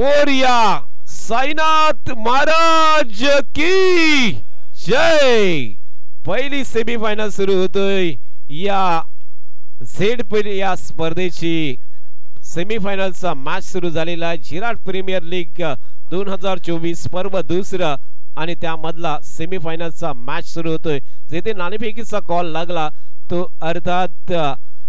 मोरया साईनाथ महाराज की जय। पहिली सेमीफायनल सुरू होतोय या झेड या स्पर्धेची सेमीफायनलचा मॅच सुरू झालेला आहे। झिराट प्रीमियर लीग 2024 पर्व दुसरा आणि त्यामधला सेमीफायनलचा मॅच सुरू होतोय। जेथे नाणेफेकीचा कॉल लागला तो अर्थात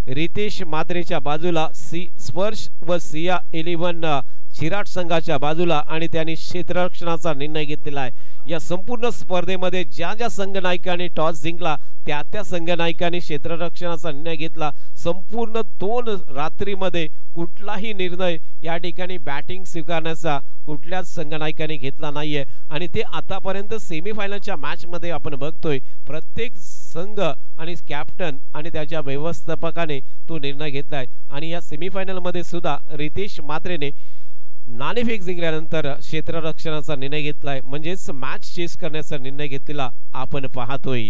रितेश मात्रेच्या बाजूला स्पर्श व सिया 11 झिराट संघाच्या बाजूला आणि त्यांनी क्षेत्ररक्षणाचा निर्णय घेतलेला आहे। या संपूर्ण स्पर्धेमध्ये ज्या ज्या संघनायकांनी टॉस जिंकला त्या संघनायकांनी क्षेत्ररक्षणाचा निर्णय घेतला। संपूर्ण 2 रात्रीमध्ये कुठलाही निर्णय या ठिकाणी बॅटिंग स्वीकारण्याचा कुठल्याच संघनायकांनी घेतला नाहीये आणि ते आतापर्यंत सेमीफायनलच्या मॅच मध्ये आपण बघतोय प्रत्येक संघ आणि कॅप्टन आणि त्याच्या व्यवस्थापकाने तो निर्णय घेतलाय आणि या सेमीफायनल मध्ये सुद्धा रितेश मात्रेने नाणेफेक जिंकल्यानंतर क्षेत्ररक्षणाचा निर्णय घेतलाय म्हणजेच मॅच चेस करण्याचा निर्णय घेतलेला आपण पाहतोय।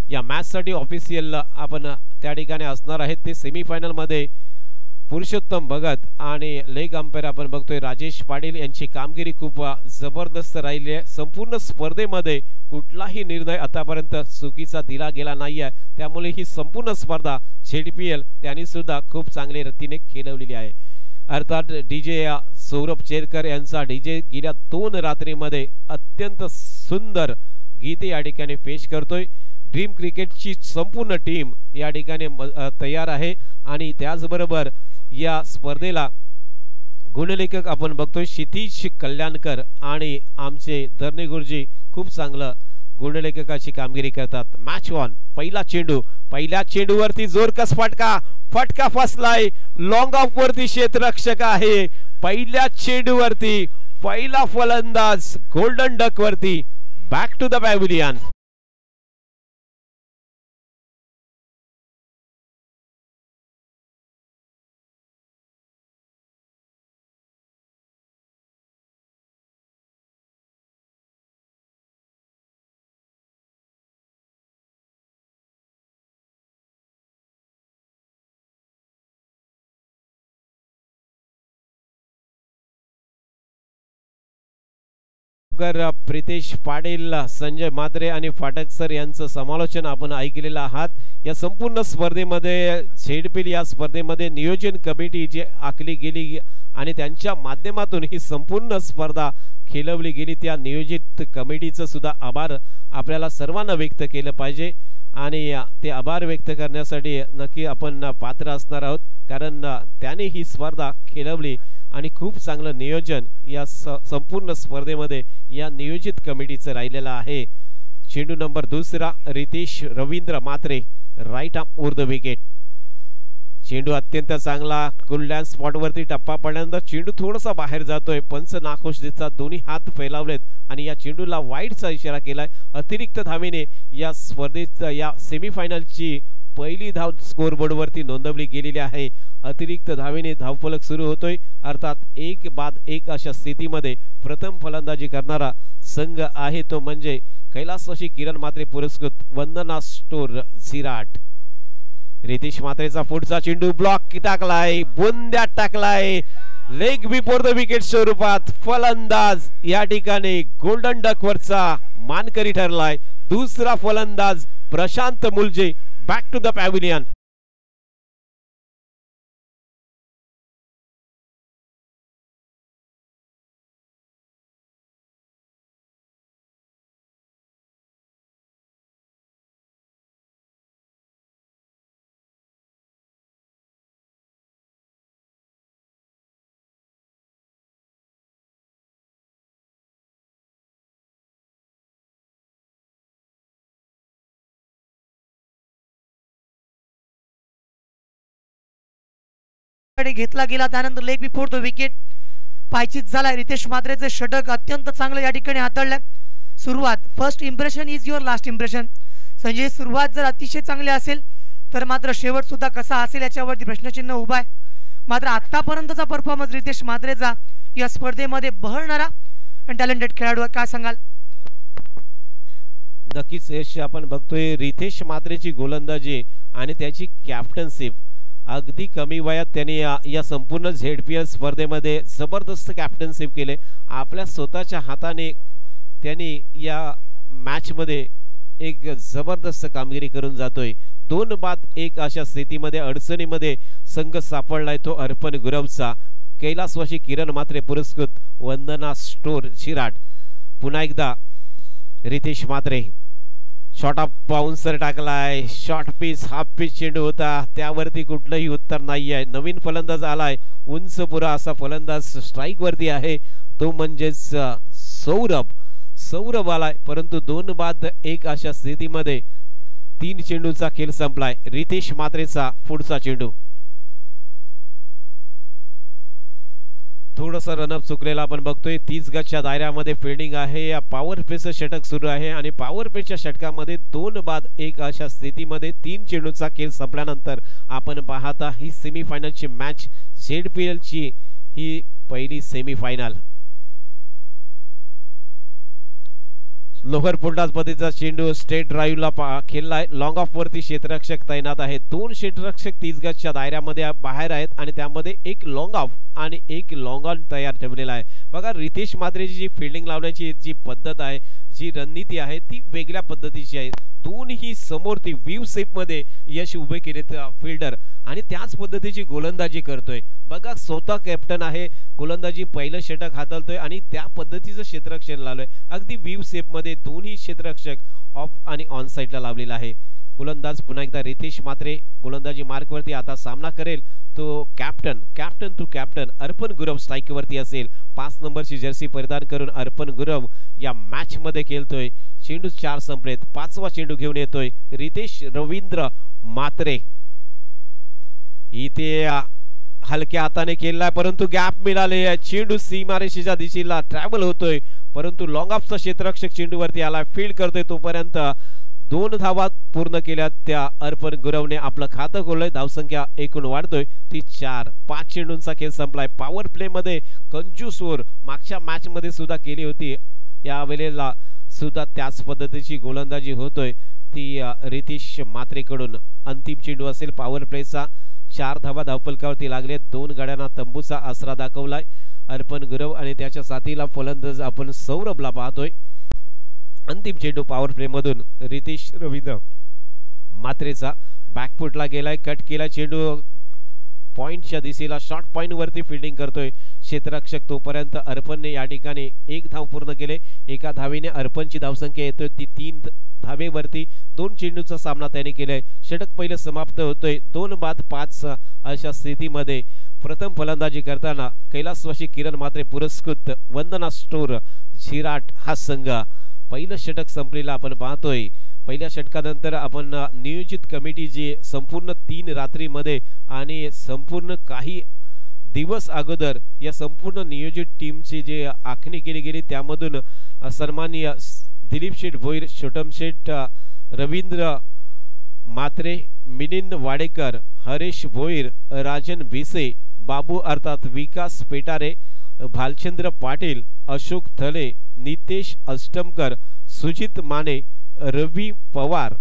या मॅच साठी ऑफिशियल आपण त्या ठिकाणी असणार आहेत ते सेमीफायनल मध्ये पुरुषोत्तम भगत आणि लेग अंपायर आपण बघतोय राजेश पाटील यांची कामगिरी खूप जबरदस्त राहिली आहे। संपूर्ण स्पर्धेमध्ये कुठलाही निर्णय आतापर्यंत चुकीचा दिला गेला नाहीये त्यामुळे ही संपूर्ण स्पर्धा झेडपीएल त्यांनी सुद्धा खूप चांगल्या रीतीने खेळवलेली आहे। अर्थात डीजे सौरभ चेरकर यांचा डीजे गेल्या 2 रात्रीमध्ये अत्यंत सुंदर गीते या ठिकाणी पेश करतोय। ड्रीम क्रिकेटची संपूर्ण टीम या ठिकाणी तयार आहे आणि त्याचबरोबर या स्पर्धेला गुणलेखक आपण बघतोय क्षितिज कल्याणकर आणि आमचे धरणे गुरुजी खूप चांगलं गुणलेखकाची कामगिरी करतात। मॅच ऑन पहिला चेंडू पहिल्या चेंडूवरती जोरकस फटका फसलाय लॉंग ऑफ वरती क्षेत्ररक्षक आहे। पहिल्या चेंडूवरती पहिला फलंदाज गोल्डन डक वरती back to the pavilion. Pritesh Patil Sanjay Matre आणि फाटक सर यांचं समालोचन आपण ऐकलेलं आहात। या संपूर्ण स्पर्धेमध्ये झेडपीएल या स्पर्धेमध्ये नियोजन कमिटी जी आखली गेली आणि त्यांच्या माध्यमातून ही संपूर्ण स्पर्धा खेळवली गेली त्या नियोजित कमिटीचं सुद्धा आभार आपल्याला सर्वांना व्यक्त केलं पाहिजे आणि ते आभार व्यक्त करण्यासाठी नक्की आपण पात्र असणार आहोत कारण त्यांनी ही स्पर्धा खेळवली आणि खूप चांगलं नियोजन या संपूर्ण स्पर्धेमध्ये या नियोजित कमिटीचं राहिलेलं आहे। चेंडू number 2 Ritesh Ravindra Matre right arm over the wicket. चेंडू अत्यंत चांगला गुल्डन स्पॉट वरती टप्पा पडल्यानंतर चेंडू थोडासा बाहेर जातोय। पंच नाखुश दिसतात दोन्ही हात फैलावलेत आणि या चेंडूला वाईडचा इशारा केलाय। अतिरिक्त धावेने या स्पर्धेत या सेमीफायनलची पहिली धाव स्कोरबोर्ड वरती नोंदवली गेलेली आहे। अतिरिक्त धावेने धावफलक सुरू होतोय अर्थात 1 बाद 1 अशा स्थितीमध्ये प्रथम फलंदाजी करणारा संघ आहे तो म्हणजे कैलासवासी किरण मात्रे पुरस्कृत वंदना स्टोर झिराट। रितेश मात्रेचा पुढचा चेंडू ब्लॉक टाकलाय बुंद्यात टाकलाय लेग बिफोर द विकेट स्वरूपात फलंदाज या ठिकाणी गोल्डन डक वरचा मानकरी ठरलाय। दुसरा फलंदाज Prashant Mulje back to the pavilion. घेतला गेला त्यानंतर लेग बिफोर द विकेट पायचीत झाला। रितेश मात्रेचे षटक अत्यंत चांगले या ठिकाणी हाताळले। सुरुवात first impression is your last impression. Sanjay सुरुवात जर अतिशय चांगली असेल तर मात्र शेवट सुद्धा कसा असेल याच्यावरती प्रश्नचिन्ह उभा आहे। मात्र आतापर्यंतचा परफॉर्मन्स रितेश मात्रेचा या स्पर्धेमध्ये बहरणारा आणि टॅलेंटेड खेळाडू काय सांगाल? नक्कीच यश आपण बघतोय रितेश मात्रेची गोलंदाजी आणि त्याची कॅप्टनशिप अगदी कमी वयात त्यांनी या संपूर्ण झेडपीएल स्पर्धेमध्ये जबरदस्त कॅप्टनशिप केले. आपल्या स्वतःच्या हाताने त्यांनी या मॅचमध्ये एक जबरदस्त कामगिरी करून जातोय. 2-1 अशा स्थितीमध्ये अडचणीमध्ये संघ सापडलाय तो अर्पण गुरवचा. कैलासवासी किरण मात्रे पुरस्कृत वंदना स्टोर शिराट. पुन्हा एकदा रितेश मात्रे शॉर्ट ऑफ बाउन्सर टाकलाय. शॉर्ट पिच हाफ पिच चेंडू होता त्यावरती कुठलंही उत्तर नाही आहे. नवीन फलंदाज आलाय उंच पुरा असा फलंदाज स्ट्राईक वरती आहे तो म्हणजेच सौरभ आलाय. परंतु 2-1 अशा स्थितीमध्ये 3 चेंडूचा खेळ संपलाय. रितेश मात्रेचा पुढचा चेंडू थोडंसं रनअप चुकलेला आपण बघतोय. 30 गजच्या दायऱ्यामध्ये फिल्डिंग आहे. या पॉवर प्लेचं षटक सुरू आहे आणि पॉवर प्लेच्या षटकामध्ये 2-1 अशा स्थितीमध्ये 3 चेंडूचा खेळ संपल्यानंतर आपण पाहता ही सेमीफायनलची मॅच. ZPL ची ही पहिली सेमीफायनल. लोअर फुलटॉस पद्धतीचा चेंडू स्ट्रेट ड्राईव्हला खेळलाय. लॉंग ऑफ वरती क्षेत्ररक्षक तैनात आहेत. 2 क्षेत्ररक्षक 30 गजच्या दायऱ्यामध्ये बाहेर आहेत आणि त्यामध्ये एक लॉंग ऑफ आणि एक लॉंग ऑन तयार ठेवलेला आहे. बघा रितेश मात्रेची जी फिल्डिंग लावण्याची जी पद्धत आहे जी रणनीती आहे ती वेगळ्या पद्धतीची आहे. दोन्ही समोर ती व्ह्यू शेप मध्ये यश उभे केले फिल्डर आणि त्याच पद्धतीची गोलंदाजी करतोय. बघा स्वतः कॅप्टन आहे. गोलंदाजी पहिलं षटक हाताळतोय आणि त्या पद्धतीचं क्षेत्ररक्षण लावलंय. अगदी व्ह्यू शेप मध्ये दोन्ही क्षेत्ररक्षक ऑफ आणि ऑन साइडला लावलेला आहे. गोलंदाज पुन्हा एकदा रितेश मात्रे गोलंदाजी मार्कवरती आता सामना करेल तो कॅप्टन टू कॅप्टन अर्पण गुरव स्ट्राईक वरती असेल. 5 नंबरची जर्सी परिधान करून अर्पण गुरव या मॅच मध्ये खेळतोय. चेंडू 4 संपलेत. 5वा चेंडू घेऊन येतोय रितेश रवींद्र मात्रे. इथे हलक्या हाताने खेळलाय परंतु गॅप मिळाले. चेंडू सीमारेषेच्या दिशेला ट्रॅव्हल होतोय परंतु लॉंग ऑफचा क्षेत्ररक्षक चेंडूवरती आला. फील्ड करतोय तोपर्यंत 2 धावा पूर्ण केल्या त्या अर्पण गुरवने आपलं खातं खोललंय. धावसंख्या एकूण वाढतोय ती 4. 5 चेंडूंचा खेळ संपलाय. पॉवर प्ले मध्ये कंजूस ओव्हर मागच्या मॅच मध्ये सुद्धा केली होती. या वेळेला सुद्धा त्याच पद्धतीची गोलंदाजी होतोय ती रितेश मात्रेकडून. अंतिम चेंडू असेल पॉवर प्लेचा. 4 धावा धावफलकावरती लागले. 2 गड्यांना तंबूचा आसरा दाखवलाय अर्पण गुरव आणि त्याच्या साथीला फलंदाज आपण सौरभला पाहतोय. अंतिम चेंडू पॉवर प्ले मधून रितेश रवींद्र मात्रेचा बॅकफुटला गेलाय. कट केला चेंडू पॉइंटच्या दिशेला शॉर्ट पॉइंट वरती फिल्डिंग करतोय क्षेत्ररक्षक. तोपर्यंत अर्पणने या ठिकाणी 1 धाव पूर्ण केले. एका धावेने अर्पणची धावसंख्या येतोय ती 3 धावेवरती. 2 चेंडूचा सामना त्याने केलाय. षटक पहिलं समाप्त होतोय. 2-5 अशा स्थितीमध्ये प्रथम फलंदाजी करताना कैलासवासी किरण मात्रे पुरस्कृत वंदना स्टोर शिराट हा संघ. पहिलं षटक संपलेला आपण पाहतोय. पहिल्या षटकानंतर आपण नियोजित कमिटी जी संपूर्ण 3 रात्रीमध्ये आणि संपूर्ण काही दिवस अगोदर या संपूर्ण नियोजित टीमची जे आखणी केली गेली त्यामधून सन्माननीय दिलीप शेठ भोईर, छोटम शेठ रवींद्र मात्रे, मिलिंद वाडेकर, हरेश भोईर, राजन भिसे, बाबू अर्थात विकास पेटारे, भालचंद्र पाटील, अशोक थले, नितेश अष्टमकर, सुजित माने, रवी पवार,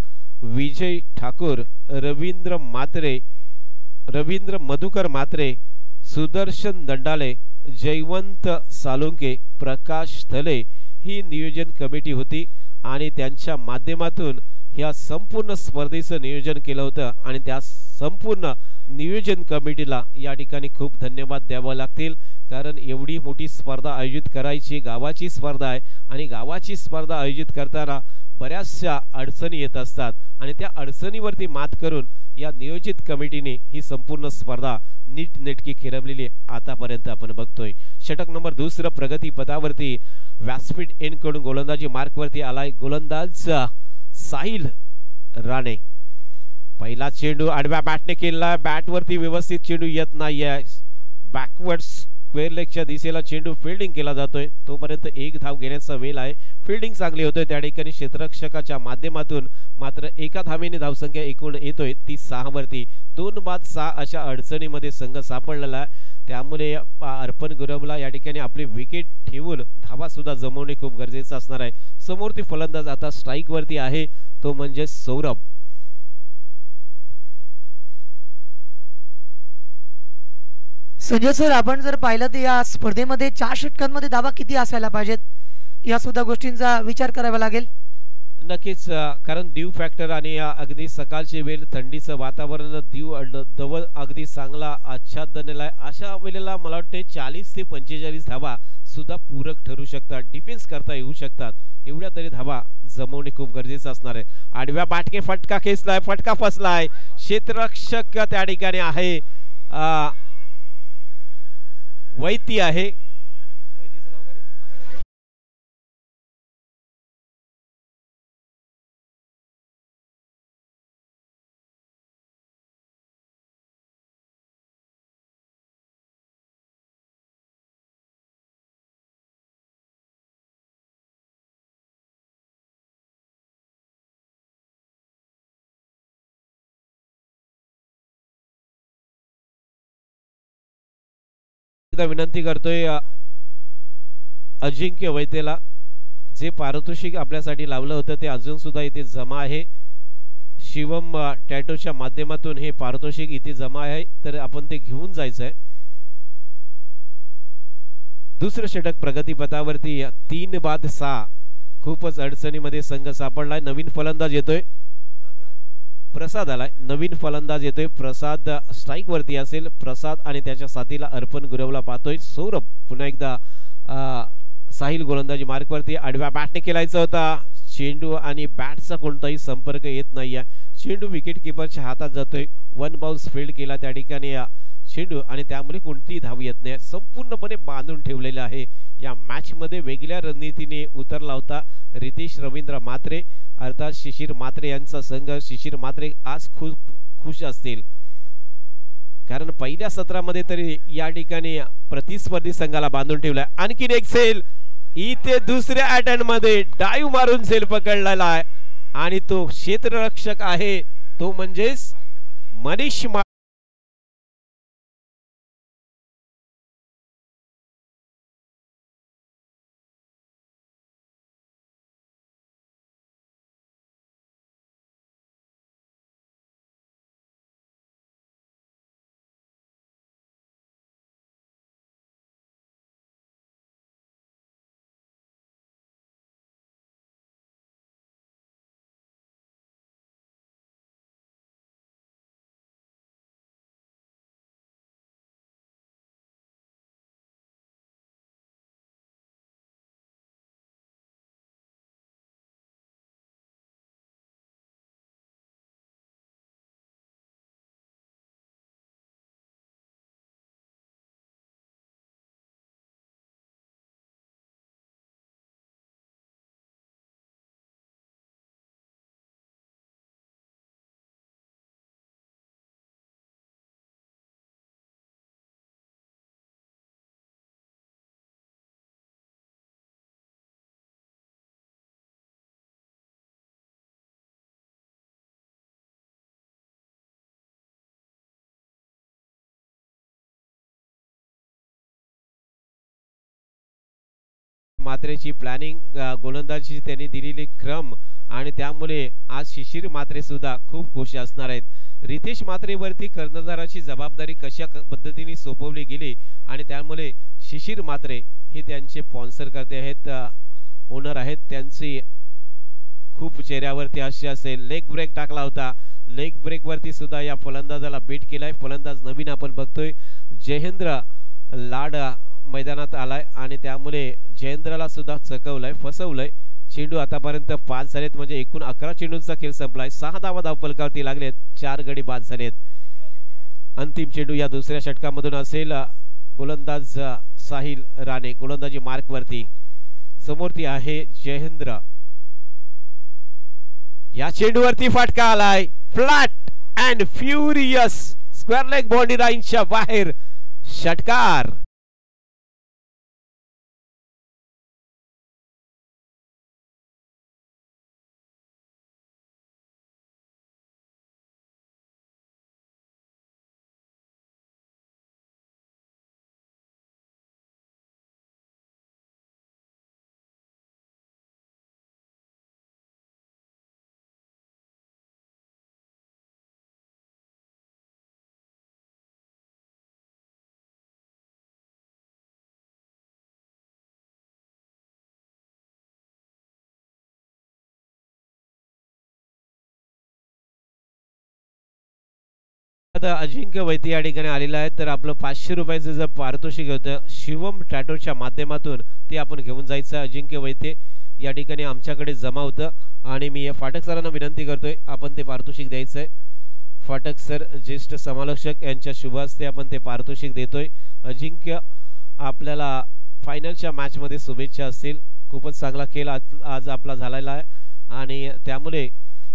विजय ठाकूर, रवींद्र मात्रे, रवींद्र मधुकर मात्रे, सुदर्शन दंडाले, जयवंत सालुंके, प्रकाश थले ही नियोजन कमिटी होती आणि त्यांच्या माध्यमातून ह्या संपूर्ण स्पर्धेचं नियोजन केलं होतं आणि त्या संपूर्ण नियोजन कमिटीला या ठिकाणी खूप धन्यवाद द्यावे लागतील. कारण एवढी मोठी स्पर्धा आयोजित करायची गावाची स्पर्धा आहे आणि गावाची स्पर्धा आयोजित करताना बऱ्याचशा अडचणी येत असतात आणि त्या अडचणीवरती मात करून या नियोजित कमिटीने ही संपूर्ण स्पर्धा नीटनेटकी खेळवलेली आतापर्यंत आपण बघतोय. षटक नंबर 2 प्रगती पथावरती व्यासपीठ एन कडून गोलंदाजी मार्कवरती आलाय गोलंदाज साहिल राणे. पहिला चेंडू आडव्या बॅटने केला. बॅटवरती व्यवस्थित चेंडू येत नाहीये. बॅकवर्ड स्क्वेअर लेगच्या दिशेला चेंडू फिल्डिंग केला जातोय. तोपर्यंत 1 धाव घेण्याचा वेळ आहे. फिल्डिंग चांगली होतोय त्या ठिकाणी क्षेत्ररक्षकाच्या माध्यमातून. मात्र एका धावेने धावसंख्या एकूण येतोय ती 6 वरती. 2-6 अशा अडचणीमध्ये संघ सापडलेला आहे. त्यामुळे अर्पण गुरवला या ठिकाणी आपली विकेट ठेवून धावा सुद्धा जमवणे खूप गरजेचं असणार आहे. समोर ती फलंदाज आता स्ट्राईक वरती आहे तो म्हणजे सौरभ. संजय सर, आपण जर पाहिलं तर या स्पर्धेमध्ये 4 षटकांमध्ये धावा किती असायला पाहिजेत या सुद्धा गोष्टींचा विचार करावा लागेल. नक्कीच कारण दीव फॅक्टर आणि अगदी सकाळची वेळ थंडीचं वातावरण दव अगदी चांगला आच्छादनेला आहे. अशा वेळेला मला वाटते 40 ते 45 धावा सुद्धा पूरक ठरू शकतात, डिफेन्स करता येऊ शकतात. एवढ्या तरी धावा जमवणे खूप गरजेचं असणार आहे. आडव्या बाटके फटका खेचलाय, फटका फसलाय, क्षेत्ररक्षक त्या ठिकाणी आहे, वैती आहे. वैतीचं नाव काय रे? एकदा विनंती करतोय अजिंक्य वैद्यला, जे पारितोषिक आपल्यासाठी लावलं होतं ते अजून सुद्धा इथे जमा आहे. शिवम टॅटोच्या माध्यमातून हे पारितोषिक इथे जमा आहे, तर आपण ते घेऊन जायचं आहे. दुसरं षटक प्रगतीपथावरती 3-6. खूपच अडचणीमध्ये संघ सापडलाय. नवीन फलंदाज येतोय, प्रसाद आलाय. नवीन फलंदाज येतोय प्रसाद, स्ट्राइक वरती असेल प्रसाद आणि त्याच्या साथीला अर्पण गुरवला पाहतोय. सौरभ पुन्हा एकदा साहिल गोलंदाजी मार्कवरती. आडव्या बॅटने खेळायचा होता. चेंडू आणि बॅटचा कोणताही संपर्क येत नाहीये. चेंडू विकेट किपरच्या हातात जातोय. 1 बाउन्स फील्ड केला त्या ठिकाणी चेंडू आणि त्यामुळे कोणतीही धाव येत नाही. संपूर्णपणे बांधून ठेवलेलं आहे. या मॅच मध्ये वेगळ्या रणनीतीने उतरला होता रितेश रवींद्र मात्रे, अर्थात शिशिर मात्रे यांचा संघ. शिशिर मात्रे आज खूप खुश असतील, कारण पहिल्या सत्रामध्ये तरी या ठिकाणी प्रतिस्पर्धी संघाला बांधून ठेवलाय. आणखीन एक सेल इथे दुसऱ्या अटेम्प्ट मध्ये डाईव्ह मारून सेल पकडलेला आहे आणि तो क्षेत्ररक्षक आहे, तो म्हणजेच मनीष. मात्रेची प्लॅनिंग, गोलंदाजी त्यांनी दिलेली क्रम आणि त्यामुळे आज शिशिर मात्रे सुद्धा खूप खुश असणार आहेत. रितेश मात्रेवरती कर्णधाराची जबाबदारी कशा पद्धतीने सोपवली गेली आणि त्यामुळे शिशिर मात्रे हे त्यांचे स्पॉन्सर करते आहेत, ओनर आहेत. त्यांची खूप चेहऱ्यावरती हास्य असेल. लेग ब्रेक टाकला होता, लेग ब्रेक वरती सुद्धा या फलंदाजाला बीट केलाय. फलंदाज नवीन आपण बघतोय जयेंद्र लाड मैदानात आलाय आणि त्यामुळे जयेंद्रला सुद्धा चकवलंय, फसवलंय. चेंडू आतापर्यंत 5 झालेत, म्हणजे एकूण 11 चेंडूंचा खेळ संपलाय. 6 धावा धावफलकावरती लागलेत, 4 गडी बाद झालेत. अंतिम चेंडू या दुसऱ्या षटकामधून असेल. गोलंदाज साहिल राणे गोलंदाजी मार्क वरती, समोरती आहे जयेंद्र. या चेंडूवरती फटका आलाय, flat and furious, square leg boundary लाईनच्या बाहेर षटकार. आता अजिंक्य वैद्य या ठिकाणी आलेला आहे, तर आपलं 500 रुपयाचं जे पारितोषिक होतं शिवम टॅटोच्या माध्यमातून ते आपण घेऊन जायचं. अजिंक्य वैद्य या ठिकाणी आमच्याकडे जमा होतं आणि मी फाटक सरांना विनंती करतोय आपण ते पारितोषिक द्यायचं आहे. फाटक सर ज्येष्ठ समालोचक यांच्या शुभ हस्ते आपण ते पारितोषिक देतोय. अजिंक्य आपल्याला फायनलच्या मॅचमध्ये शुभेच्छा असतील. खूपच चांगला खेळ आज आपला झालेला आहे आणि त्यामुळे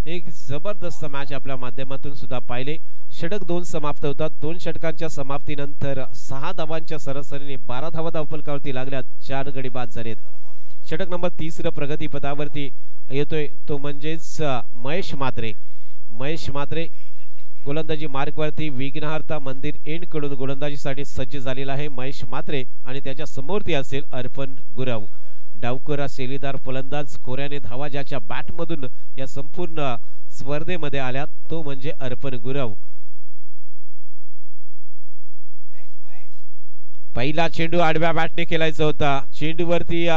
एक जबरदस्त मॅच आपल्या माध्यमातून सुद्धा पाहिले. षटक 2 समाप्त होतात. 2 षटकांच्या समाप्तीनंतर 6 धावांच्या सरासरीने 12 धावा धावफलकावरती लागल्यात. 4 गडी बाद झालेत. षटक नंबर 30 प्रगतीपथावरती येतोय तो म्हणजेच महेश म्हात्रे. महेश म्हात्रे गोलंदाजी मार्गवरती विघ्नहर्ता मंदिर एंड कडून गोलंदाजीसाठी सज्ज झालेला आहे महेश म्हात्रे आणि त्याच्या समोरती असेल अर्पण गुरव. डावकर शैलीदार फलंदाज कोऱ्याने धावा ज्याच्या बॅटमधून या संपूर्ण स्पर्धेमध्ये आल्या तो म्हणजे अर्पण गुरव. पहिला चेंडू आडव्या बॅटने खेळायचा होता. चेंडूवरती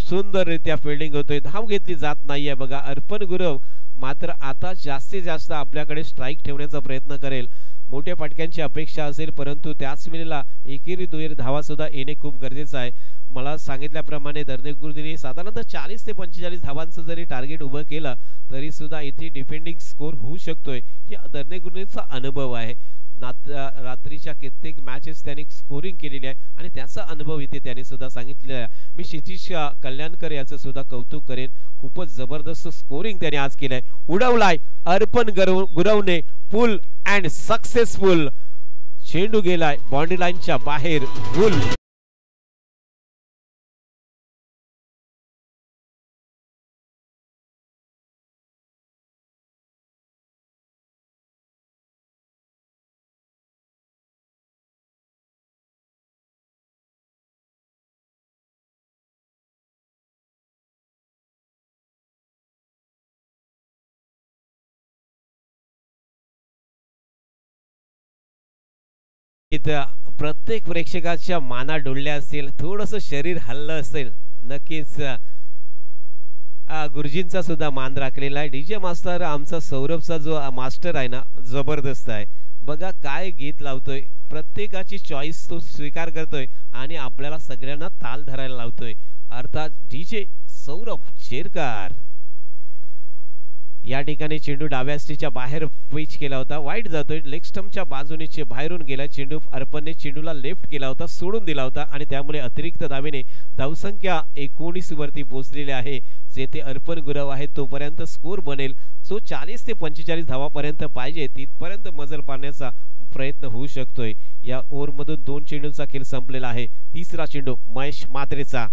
सुंदररित्या फिल्डिंग होतोय. धाव घेतली जात नाहीये बघा. अर्पण गुरव मात्र आता जास्तीत जास्त आपल्याकडे स्ट्राईक ठेवण्याचा प्रयत्न करेल. मोठ्या फटक्यांची अपेक्षा असेल परंतु त्याच वेळेला एकेरी दुहेरी धावा सुद्धा येणे खूप गरजेचं आहे. मला सांगितल्याप्रमाणे दर्नेक गुरुजींनी साधारणतः 40 ते 45 धावांचं जरी टार्गेट उभं केलं तरी सुद्धा इथे डिफेंडिंग स्कोर होऊ शकतोय. ही दर्नेक गुरुजींचा अनुभव आहे. रात्रीच्या कित्येक मॅचेस त्यांनी स्कोरिंग केलेली आहे आणि त्याचा अनुभव इथे त्यांनी सुद्धा सांगितलेला आहे. मी क्षितिज कल्याणकर याचं सुद्धा कौतुक करेन. खूपच जबरदस्त स्कोरिंग त्याने आज केलंय. उडवलाय अर्पण गुरवने. फुल अँड सक्सेसफुल चेंडू गेलाय बाउंड्री लाईनच्या बाहेर. फुल प्रत्येक प्रेक्षकाच्या माना डोलल्या असतील. थोडंसं शरीर हललं असेल. नक्कीच गुरुजींचा सुद्धा मान राखलेला आहे. डीजे मास्टर आमचा सौरभचा जो मास्टर आहे ना जबरदस्त आहे बघा. काय गीत लावतोय. प्रत्येकाची चॉईस तो स्वीकार करतोय आणि आपल्याला सगळ्यांना ताल धरायला लावतोय. अर्थात डीजे सौरभ शेरकर. या ठिकाणी चेंडू डाव्या स्टीच्या बाहेर पिच केला होता. वाईट जातोय. लेग स्टंपच्या बाजूने बाहेरून गेला चेंडू. अर्पणने चेंडूला लेफ्ट केला होता. सोडून दिला होता आणि त्यामुळे अतिरिक्त धावेने धावसंख्या 19 वरती पोहोचलेली आहे. जेथे अर्पण गुरव आहे तोपर्यंत स्कोर बनेल. जो 40 ते 45 धावापर्यंत पाहिजे तिथपर्यंत मजल पाडण्याचा प्रयत्न होऊ शकतोय. या ओव्हरमधून 2 चेंडूंचा खेळ संपलेला आहे. तिसरा चेंडू महेश म्हात्रेचा.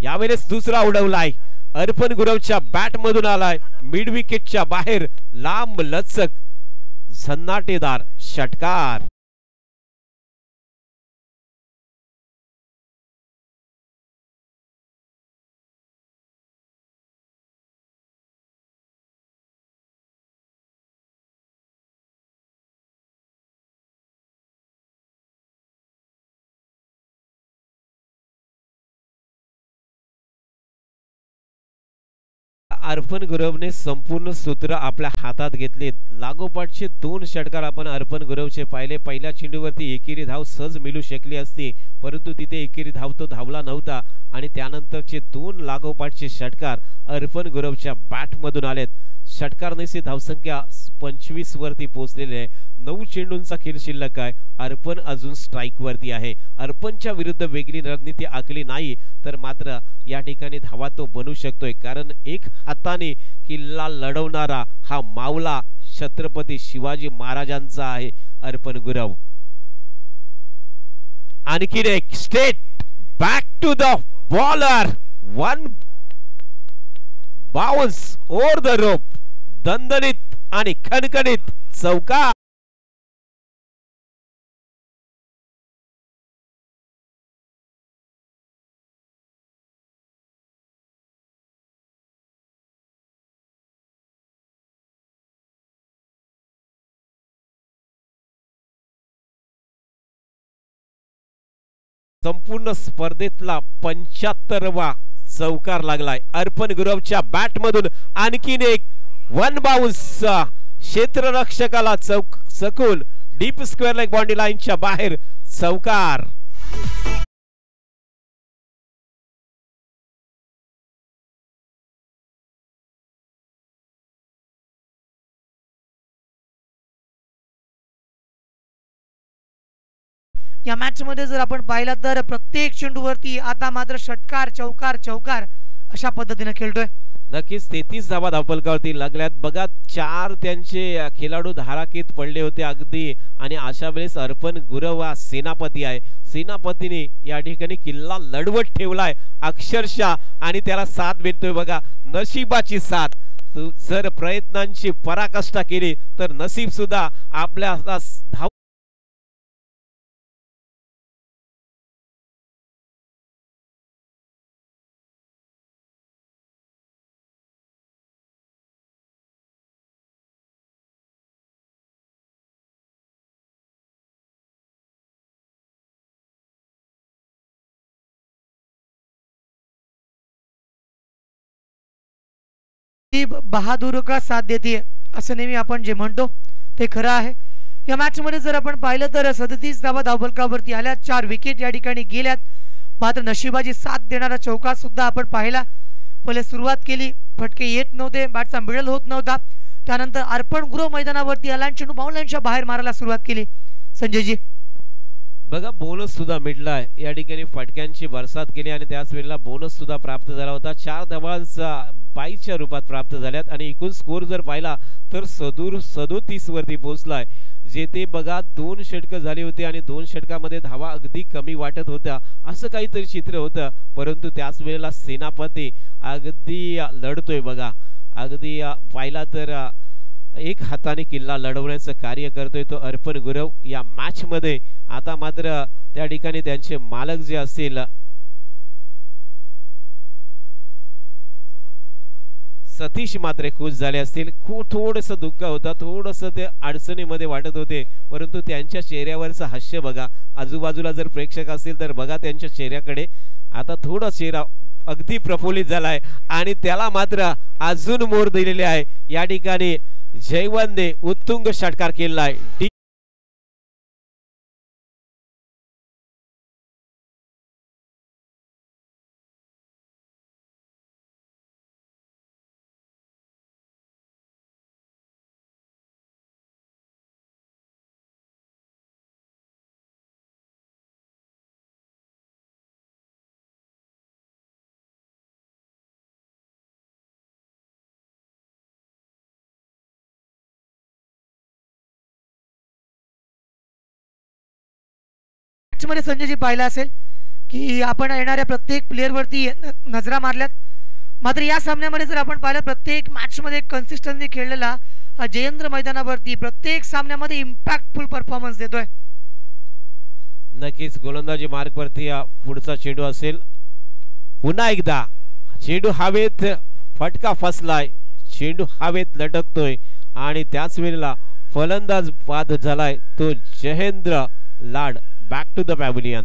यावेळेस दुसरा उडवलाय. अर्पण गुरवच्या बॅट मधून आलाय. मिड विकेटच्या बाहेर लांब लचक झन्नाटेदार षटकार. अर्पण गुरवने संपूर्ण सूत्र आपल्या हातात घेतले. लागोपाठचे 2 षटकार आपण अर्पण गुरवचे पाहिले. पहिल्या चेंडूवरती एकेरी धाव सहज मिळू शकली असती परंतु तिथे एकेरी धाव तो धावला नव्हता आणि त्यानंतरचे 2 लागोपाठचे षटकार अर्पण गुरवच्या बॅट मधून आलेत. षटकारनेची धावसंख्या 25 वरती पोहोचलेली आहे. 9 चेंडूंचा खेळ शिल्लक आहे. अर्पण अजून स्ट्राइक वरती आहे. अर्पणच्या विरुद्ध वेगळी रणनीती आखली नाही तर मात्र या ठिकाणी धावा तो बनू शकतोय. कारण एक हाताने किल्ला लढवणारा हा मावला छत्रपती शिवाजी महाराजांचा आहे अर्पण गुरव. आणखी एक straight back to the bowler. 1 bounce over the rope. दणदणीत आणि खणखणीत चौकार. संपूर्ण स्पर्धेतला 75वा चौकार लागलाय अर्पण गुरवच्या बॅट मधून. आणखीन एक 1 बाउन्स क्षेत्ररक्षकाला चकून डीप स्क्वेअर लेग बाउंड्री लाईनच्या बाहेर चौकार. या मॅच मध्ये जर आपण पाहिलं तर प्रत्येक चेंडूवरती आता मात्र षटकार चौकार चौकार अशा पद्धतीने खेळतोय. नक्कीच 33 धावा धावफलकावरती लागल्यात. बघा 4 त्यांचे खेळाडू धाराकीत पडले होते अगदी. आणि अशा वेळेस अर्पण गुरव हा सेनापती आहे. सेनापतीने या ठिकाणी किल्ला लढवत ठेवलाय अक्षरशः आणि त्याला साथ भेटतोय. बघा नशिबाची साथ. जर प्रयत्नांची पराकाष्ठा केली तर नशीब सुद्धा आपल्या धाव बहादूर का साथ देते असं नेहमी आपण जे म्हणतो ते खरं आहे. या मॅच मध्ये जर आपण पाहिलं तर 37 धावा धावफलकावरती आल्या. 4 विकेट या ठिकाणी गेल्यात. मात्र नशिबाची साथ देणारा चौकार सुद्धा आपण पाहिला. पहिले सुरुवात केली, फटके येत नव्हते, बॅटचा मिडल होत नव्हता. त्यानंतर अर्पण गुरव मैदानावरती आला आणि चेंडू बाउंड लाईनच्या बाहेर मारायला सुरुवात केली. संजयजी बघा बोनस सुद्धा मिळालाय. या ठिकाणी फटक्यांची बरसात केली आणि त्याच वेळेला बोनस सुद्धा प्राप्त झाला होता. 4 धावा बाईच्या रूपात प्राप्त झाल्यात आणि एकूण स्कोर जर पाहिला तर 37 वरती पोहोचलाय. जेथे बघा 2 षटक झाली होती आणि 2 षटकामध्ये धावा अगदी कमी वाटत होत्या असं काहीतरी चित्र होतं. परंतु त्याच वेळेला सेनापती अगदी लढतोय. बघा अगदी पाहिला तर एक हाताने किल्ला लढवण्याचं कार्य करतोय तो अर्पण गुरव या मॅच मध्ये. आता मात्र त्या ठिकाणी त्यांचे मालक जे असतील सतीश मात्र खुश झाले असतील. खूप थोडंसं दुःख होतं, थोडंसं ते अडचणीमध्ये वाटत होते. परंतु त्यांच्या चेहऱ्यावरचं हास्य बघा. आजूबाजूला जर प्रेक्षक असतील तर बघा त्यांच्या चेहऱ्याकडे. आता थोडा चेहरा अगदी प्रफुल्लित झालाय आणि त्याला मात्र अजून मोर दिलेले आहे. या ठिकाणी जयवंतने उत्तुंग षटकार केलाय. मध्ये संजयजी पाहिला असेल की आपण येणाऱ्या प्रत्येक प्लेयर वरती नजरा मारल्यात. मात्र या सामन्यामध्ये जर आपण पाहिलं प्रत्येक मॅच मध्ये कन्सिस्टन्सी खेळलेला जयेंद्र मैदानावरती प्रत्येक सामन्यामध्ये इम्पॅक्टफुल परफॉर्मन्स देतोय. नक्कीच गोलंदाजी मार्ग वरती पुढचा चेंडू असेल. पुन्हा एकदा चेंडू हवेत, फटका फसलाय, चेंडू हवेत लटकतोय आणि त्याच वेळेला फलंदाज बाद झालाय तो जयेंद्र लाड. Back to the pavilion.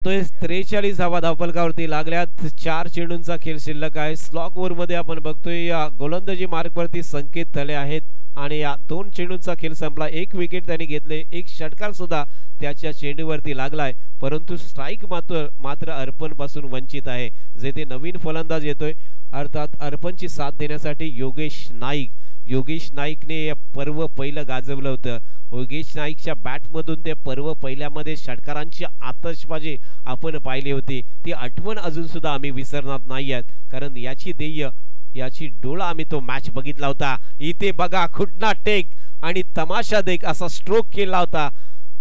तो 43 धावा धावफलकावरती लागल्यात. 4 चेंडूंचा खेळ शिल्लक आहे. स्लॉक ओव्हर मध्ये आपण बघतोय या गोलंदाजी मार्ग वरती संकेत तळे आहेत आणि या 2 चेंडूंचा खेळ संपला. 1 विकेट त्यांनी घेतले. 1 षटकार सुद्धा त्याच्या चेंडूवरती लागलाय. परंतु स्ट्राइक मात्र अर्पण पासून वंचित आहे. जेथे नवीन फलंदाज येतोय अर्थात अर्पणची साथ देण्यासाठी योगेश नाईक. योगेश नाईकने पर्व पहिलं गाजवलं होतं. योगेश नाईकच्या बॅटमधून ते पर्व पहिल्यामध्ये षटकारांची आतषबाजी आपण पाहिली होती. ती आठवण अजून सुद्धा आम्ही विसरणार नाही आहेत. कारण याची ध्येय याची डोळा आम्ही तो मॅच बघितला होता. इथे बघा खुटना टेक आणि तमाशा देख असा स्ट्रोक केला होता.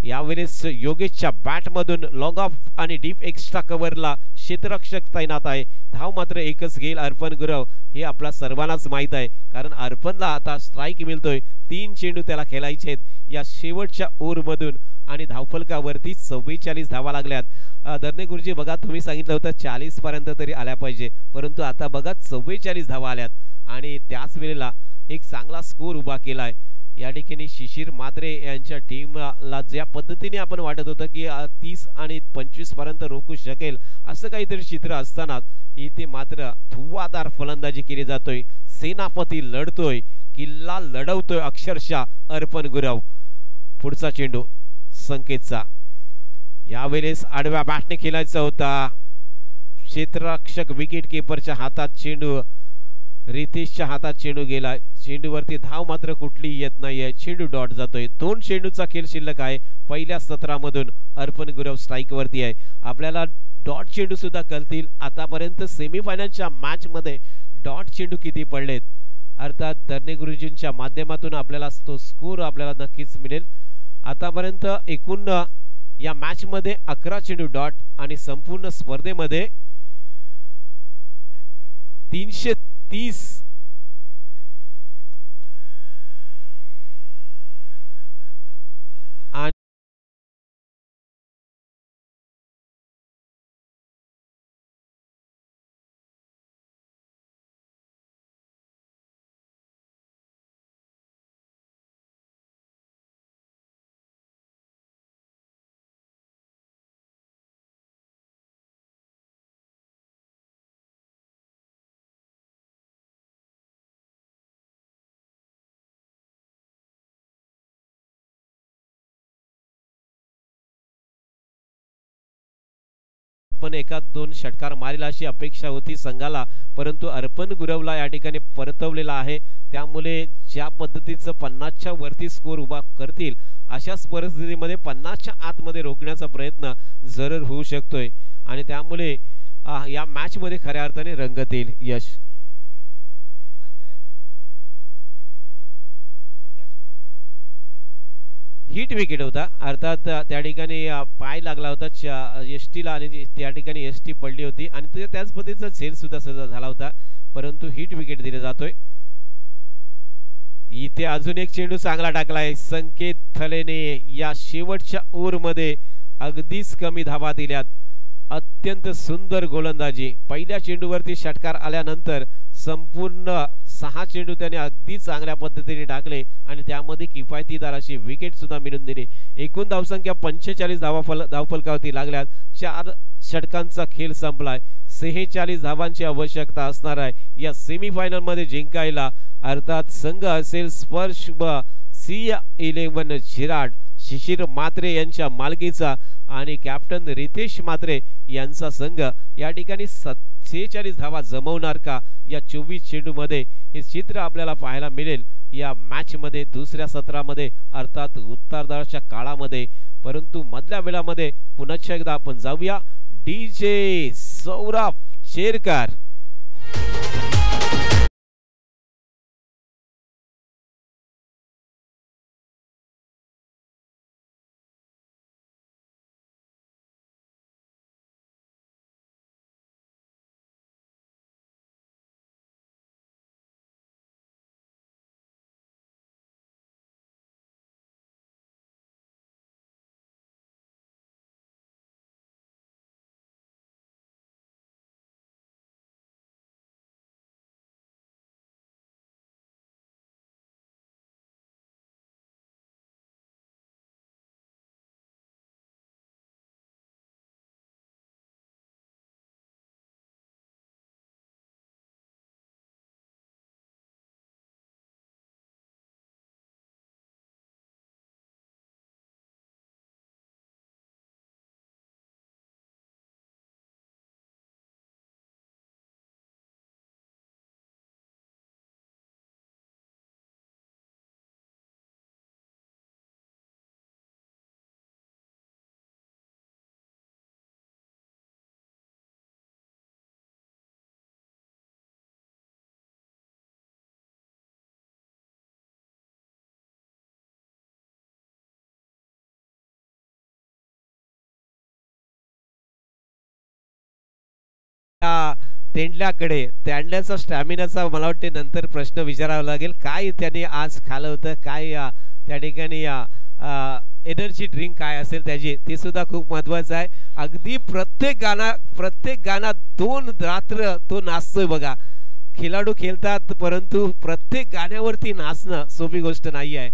यावेळेस योगेशच्या बॅटमधून लॉंग ऑफ आणि डीप एक्स्ट्रा कव्हरला क्षेत्ररक्षक तैनात आहे. धाव मात्र एकच घेईल अर्पण गुरव हे आपला सर्वांनाच माहित आहे. कारण अर्पणला आता स्ट्राइक मिळतोय. 3 चेंडू त्याला खेळायचे आहेत. या शेवटच्या ओव्हरमधून आणि धावफलकावरती 44 धावा लागल्यात. दर्ने गुरुजी बघा, तुम्ही सांगितलं होतं 40 पर्यंत तरी आल्या पाहिजे, परंतु आता बघा 44 धावा आल्यात आणि त्याच वेळेला एक चांगला स्कोर उभा केलाय या ठिकाणी शिशिर म्हात्रे यांच्या टीमला. ज्या पद्धतीने आपण वाटत होतं की 30 आणि 25 पर्यंत रोखू शकेल असं काहीतरी चित्र असताना इथे मात्र धुव्वाधार फलंदाजी केली जातोय. सेनापती लढतोय, किल्ला लढवतोय अक्षरशः अर्पण गुरव. पुढचा चेंडू संकेतचा, यावेळेस आडव्या बॅटने खेळायचा होता. क्षेत्ररक्षक विकेट किपरच्या हातात चेंडू, रितेशच्या हातात चेंडू गेला. चेंडूवरती धाव मात्र कुठली येत नाहीये. चेंडू डॉट जातोय. 2 चेंडूचा खेळ शिल्लक आहे. पहिल्या सत्रामधून अर्पण गुरव स्ट्राईक वरती आहे. आपल्याला डॉट चेंडू सुद्धा कळतील. आतापर्यंत सेमीफायनलच्या मॅच मध्ये डॉट चेंडू किती पडलेत, अर्थात दर्ने गुरुजींच्या माध्यमातून आपल्याला तो स्कोर आपल्याला नक्कीच मिळेल. आतापर्यंत एकूण या मॅच मध्ये 11 चेंडू डॉट आणि संपूर्ण स्पर्धेमध्ये 330 पण एका 2 षटकार मारेल अशी अपेक्षा होती संघाला, परंतु अर्पण गुरवला या ठिकाणी परतवलेला आहे. त्यामुळे ज्या पद्धतीचं 50च्या वरती स्कोर उभा करतील अशाच परिस्थितीमध्ये 50च्या आतमध्ये रोखण्याचा प्रयत्न जरूर होऊ शकतोय आणि त्यामुळे या मॅच मध्ये खऱ्या अर्थाने रंगत येईल यश. हिट विकेट होता, अर्थात त्या ठिकाणी पाय लागला होता एसटीला आणि त्या ठिकाणी एसटी पडली होती आणि त्याच पद्धतीचा झेल सुद्धा झाला होता, परंतु हिट विकेट दिले जातोय. इथे अजून एक चेंडू चांगला टाकलाय संकेत थलेने. या शेवटच्या ओव्हरमध्ये अगदीच कमी धावा दिल्यात. अत्यंत सुंदर गोलंदाजी. पहिल्या चेंडूवरती षटकार आल्यानंतर संपूर्ण 6 चेंडू त्याने अगदी चांगल्या पद्धतीने टाकले आणि त्यामध्ये किफायतीदार अशी विकेट सुद्धा मिळवून दिली. एकूण धावसंख्या 45 धावफलकावरती लागल्यात. 4 षटकांचा खेळ संपलाय. 46 धावांची आवश्यकता असणार आहे या सेमीफायनल मध्ये जिंकायला. अर्थात संघ असेल स्पर्श C11 झिराड शिशिर म्हात्रे यांच्या मालकीचा आणि कॅप्टन रितेश म्हात्रे यांचा संघ या ठिकाणी 46 धावा जमवणार का या 24 चेंडू मध्ये, हे चित्र आपल्याला पाहायला मिळेल या मॅच मध्ये दुसऱ्या सत्रामध्ये, अर्थात उत्तरार्धाच्या काळामध्ये. परंतु मधल्या वेळामध्ये पुन्हा एकदा आपण जाऊया DJ सौरभ चेरकर. तेंडल्याकडे तेंडल्याचा स्टॅमिनाचा मला वाटते नंतर प्रश्न विचारावा लागेल. काय त्याने आज खाल्लं होतं, काय त्या ठिकाणी एनर्जी ड्रिंक काय असेल त्याची ते सुद्धा खूप महत्त्वाचं आहे. अगदी प्रत्येक गाणं 2 रात्र तो नाचतोय बघा. खेळाडू खेळतात परंतु प्रत्येक गाण्यावरती नाचणं सोपी गोष्ट नाही आहे.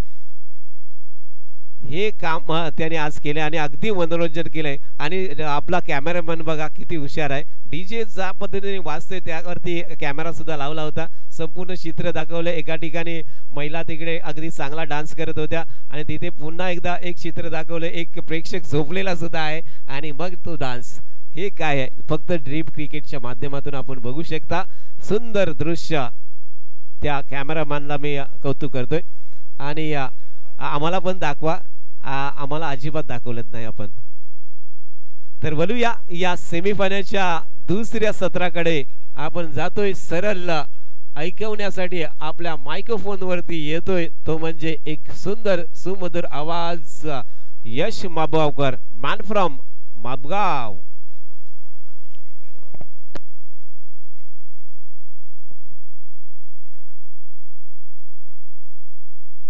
हे काम त्याने आज केले आणि अगदी मनोरंजन केलंय. आणि आपला कॅमेरामॅन बघा किती हुशार आहे. डीजे ज्या पद्धतीने वाजतोय त्यावरती कॅमेरा सुद्धा लावला होता. संपूर्ण चित्र दाखवलं. एका ठिकाणी महिला तिकडे अगदी चांगला डान्स करत होत्या आणि तिथे पुन्हा एकदा एक चित्र दाखवलं. एक प्रेक्षक झोपलेला सुद्धा आहे आणि मग तो डान्स. हे काय आहे फक्त ड्रीम क्रिकेटच्या माध्यमातून आपण बघू शकता. सुंदर दृश्य. त्या कॅमेरामॅनला मी कौतुक करतोय. आणि आम्हाला पण दाखवा. आम्हाला अजिबात दाखवलंच नाही आपण. तर बोलूया या सेमीफायनलच्या दुसऱ्या सत्राकडे. आपण जातोय सरळ ऐकवण्यासाठी आपल्या मायक्रोफोन वरती येतोय तो म्हणजे एक सुंदर सुमधुर आवाज. Yash Mabgaonkar, man from Mabgaon.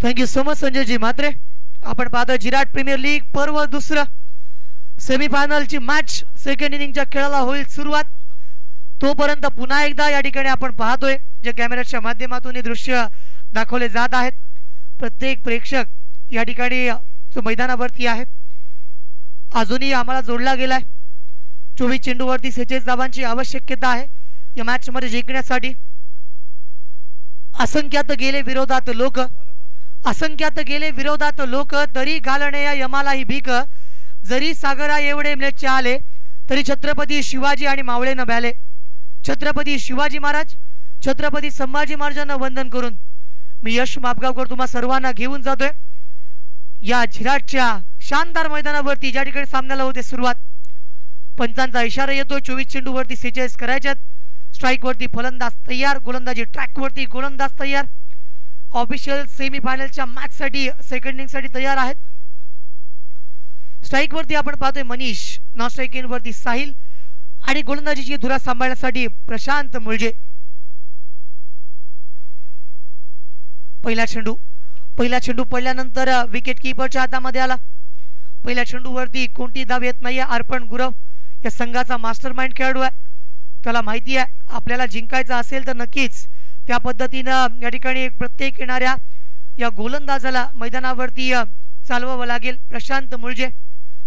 Thank you so much Sanjay ji Mhatre. आपण पाहतो जिराट प्रीमियर लीग पर्व दुसरं सेमीफायनलची मॅच सेकंड इनिंगच्या खेळाला होईल सुरुवात. तोपर्यंत पुन्हा एकदा या ठिकाणी आपण पाहतोय जे कॅमेऱ्याच्या माध्यमातून हे दृश्य दाखवले जात आहेत. प्रत्येक प्रेक्षक या ठिकाणी जो मैदानावरती आहे अजूनही आम्हाला जोडला गेलाय. 24 चेंडूवरती 46 धावांची आवश्यकता आहे या मॅच मध्ये जिंकण्यासाठी. असंख्यात गेले विरोधात लोक तरी घालणे या यमालाही भीक. जरी सागरा एवढे म्लेच्छ आले तरी छत्रपती शिवाजी आणि मावळे न भ्याले. छत्रपती शिवाजी महाराज, छत्रपती संभाजी महाराजांना वंदन करून मी यश माबगावकर तुम्हा सर्वांना घेऊन जातोय या झिराटच्या शानदार मैदानावरती ज्या ठिकाणी सामन्याला होते सुरुवात. पंचांचा इशारा येतो. 24 चेंडूवरती 46 करायच्यात. स्ट्राइक वरती फलंदाज तयार. गोलंदाजी ट्रॅक वरती गोलंदाज तयार. ऑफिशियल सेमीफायनलच्या मॅच साठी सेकंड इनिंग साठी तयार आहेत. स्ट्राइक वरती आपण पाहतोय मनीष, नॉन स्ट्राइकिंग वरती साहिल आणि गोलंदाजीची धुरा सांभाळण्यासाठी प्रशांत मुळजे. पहिला चेंडू पडल्यानंतर विकेट कीपरच्या हातामध्ये आला. पहिल्या चेंडूवरती कोणती धाव येत नाहीये. अर्पण गुरव या संघाचा मास्टरमाइंड खेळाडू आहे. त्याला माहिती आहे आपल्याला जिंकायचं असेल तर नक्कीच त्या पद्धतीनं या ठिकाणी प्रत्येक येणाऱ्या या गोलंदाजाला मैदानावरती चालवावं लागेल. प्रशांत मुळजे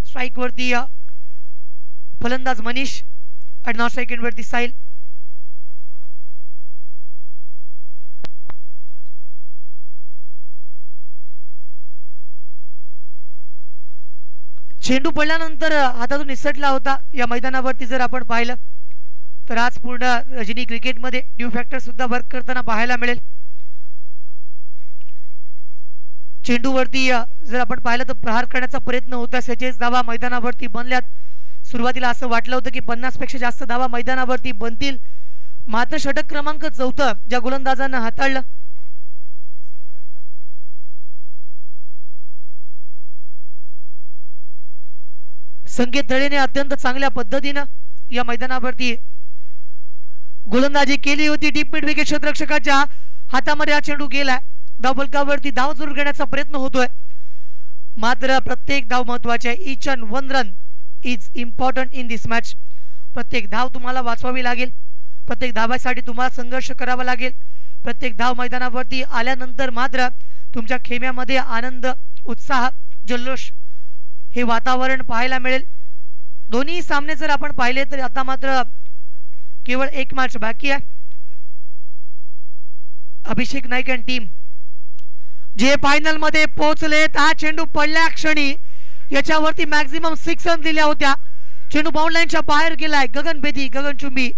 स्ट्राइक वरती फलंदाज मनीष आणि नॉन स्ट्राइकिंग वरती साहिल. चेंडू पडल्यानंतर हातातून निसटला होता. या मैदानावरती जर आपण पाहिलं तर आज पूर्ण रजनी क्रिकेटमध्ये ड्यू फॅक्टर सुद्धा वर्क करताना पाहायला मिळेल. चेंडूवरती जर आपण पाहिलं तर प्रहार करण्याचा प्रयत्न होता. 46 धावा मैदानावरती बनल्यात. सुरुवातीला असं वाटलं होतं की 50 पेक्षा जास्त धावा मैदानावरती बनतील. मात्र षटक क्रमांक 4 ज्या गोलंदाजांना हाताळलं संकेत तळेने अत्यंत चांगल्या पद्धतीनं या मैदानावरती गोलंदाजी केली होती. डीप मिड विकेट क्षेत्ररक्षकाच्या हातामध्ये हा चेंडू गेलाय. धावफलकावरती धाव जरूर घेण्याचा प्रयत्न होतोय मात्र प्रत्येक धाव महत्वाची आहे. Each and one run is important in this match. प्रत्येक धाव तुम्हाला वाचवावी लागेल. प्रत्येक धावासाठी तुम्हाला संघर्ष करावा लागेल. प्रत्येक धाव मैदानावरती आल्यानंतर मात्र तुमच्या खेम्यामध्ये आनंद, उत्साह, जल्लोष हे वातावरण पाहायला मिळेल. दोन्ही सामने जर आपण पाहिले तर आता मात्र केवळ एक मॅच बाकी आहे. अभिषेक नाईक आणि टीम जे फायनल मध्ये पोहोचलेत. हा चेंडू पडल्या क्षणी याच्यावरती मॅक्झिमम 6 रन दिल्या होत्या. चेंडू बाउंड लाईनच्या बाहेर गेलाय. गगनभेदी, गगनचुंबी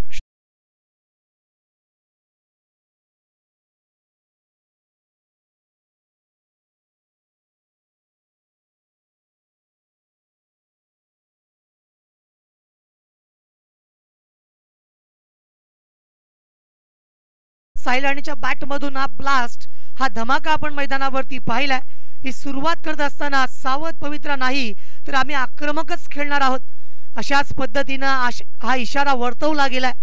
सायलानीच्या बॅट मधून हा ब्लास्ट, हा धमाका आपण मैदानावरती पाहिलाय. ही सुरुवात करत असताना सावध पवित्रा नाही तर आम्ही आक्रमकच खेळणार आहोत अशाच पद्धतीनं हा इशारा वर्तवला गेलाय.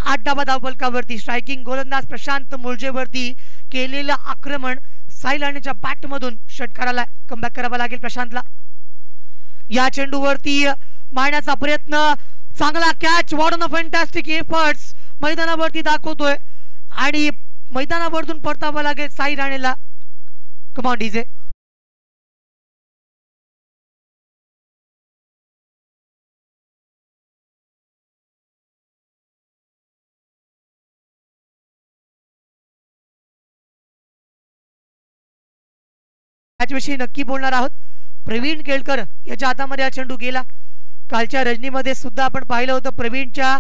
8 धावा धावफलकावरती स्ट्रायकिंग गोलंदाज प्रशांत मुळजेवरती केलेलं आक्रमण सायलानीच्या बॅट मधून षटकाराला कमबॅक करावा लागेल प्रशांतला. या चेंडूवरती मारण्याचा प्रयत्न, चांगला catch, what on a fantastic efforts मैदानावरती दाखवतोय आणि मैदानावरतून परतावा लागेल साई राणेला. Come on DJ. मॅचविषयी नक्की बोलणार आहोत. प्रवीण केळकर याच्या हातामध्ये हा चेंडू गेला. कालच्या रजनीमध्ये सुद्धा आपण पाहिलं होतं प्रवीणच्या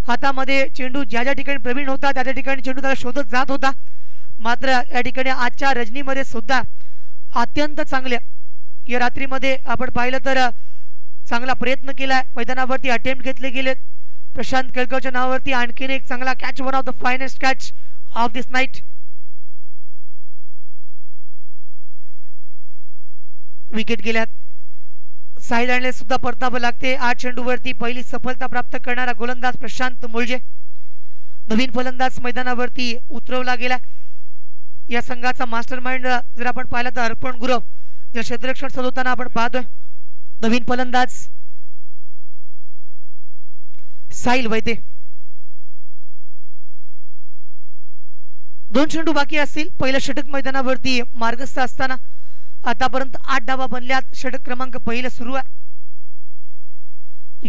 हातामध्ये चेंडू ज्या ज्या ठिकाणी प्रवीण होता त्या ठिकाणी चेंडू त्याला शोधत जात होता. मात्र या ठिकाणी आजच्या रजनीमध्ये सुद्धा अत्यंत चांगल्या या रात्रीमध्ये आपण पाहिलं तर चांगला प्रयत्न केलाय. मैदानावरती अटेम्प्ट घेतले गेलेत. प्रशांत केळकरच्या नावावरती आणखीन एक चांगला catch, one of the finest catch of this night. Wicket गेल्यात. साई राणेला सुद्धा परतावं लागते. 8 चेंडूवरती पहिली सफलता प्राप्त करणारा गोलंदाज प्रशांत मुळजे. नवीन फलंदाज मैदानावरती उतरवला गेला. या संघाचा मास्टरमाइंड जर आपण पाहिला तर अर्पण गुरव या क्षेत्ररक्षण सजवताना आपण पाहतोय. नवीन फलंदाज साहिल वैद्य. 2 चेंडू बाकी असतील. पहिलं षटक मैदानावरती मार्गस्थ असताना आतापर्यंत 8 धावा बनल्यात. षटक क्रमांक पहिलं सुरू आहे.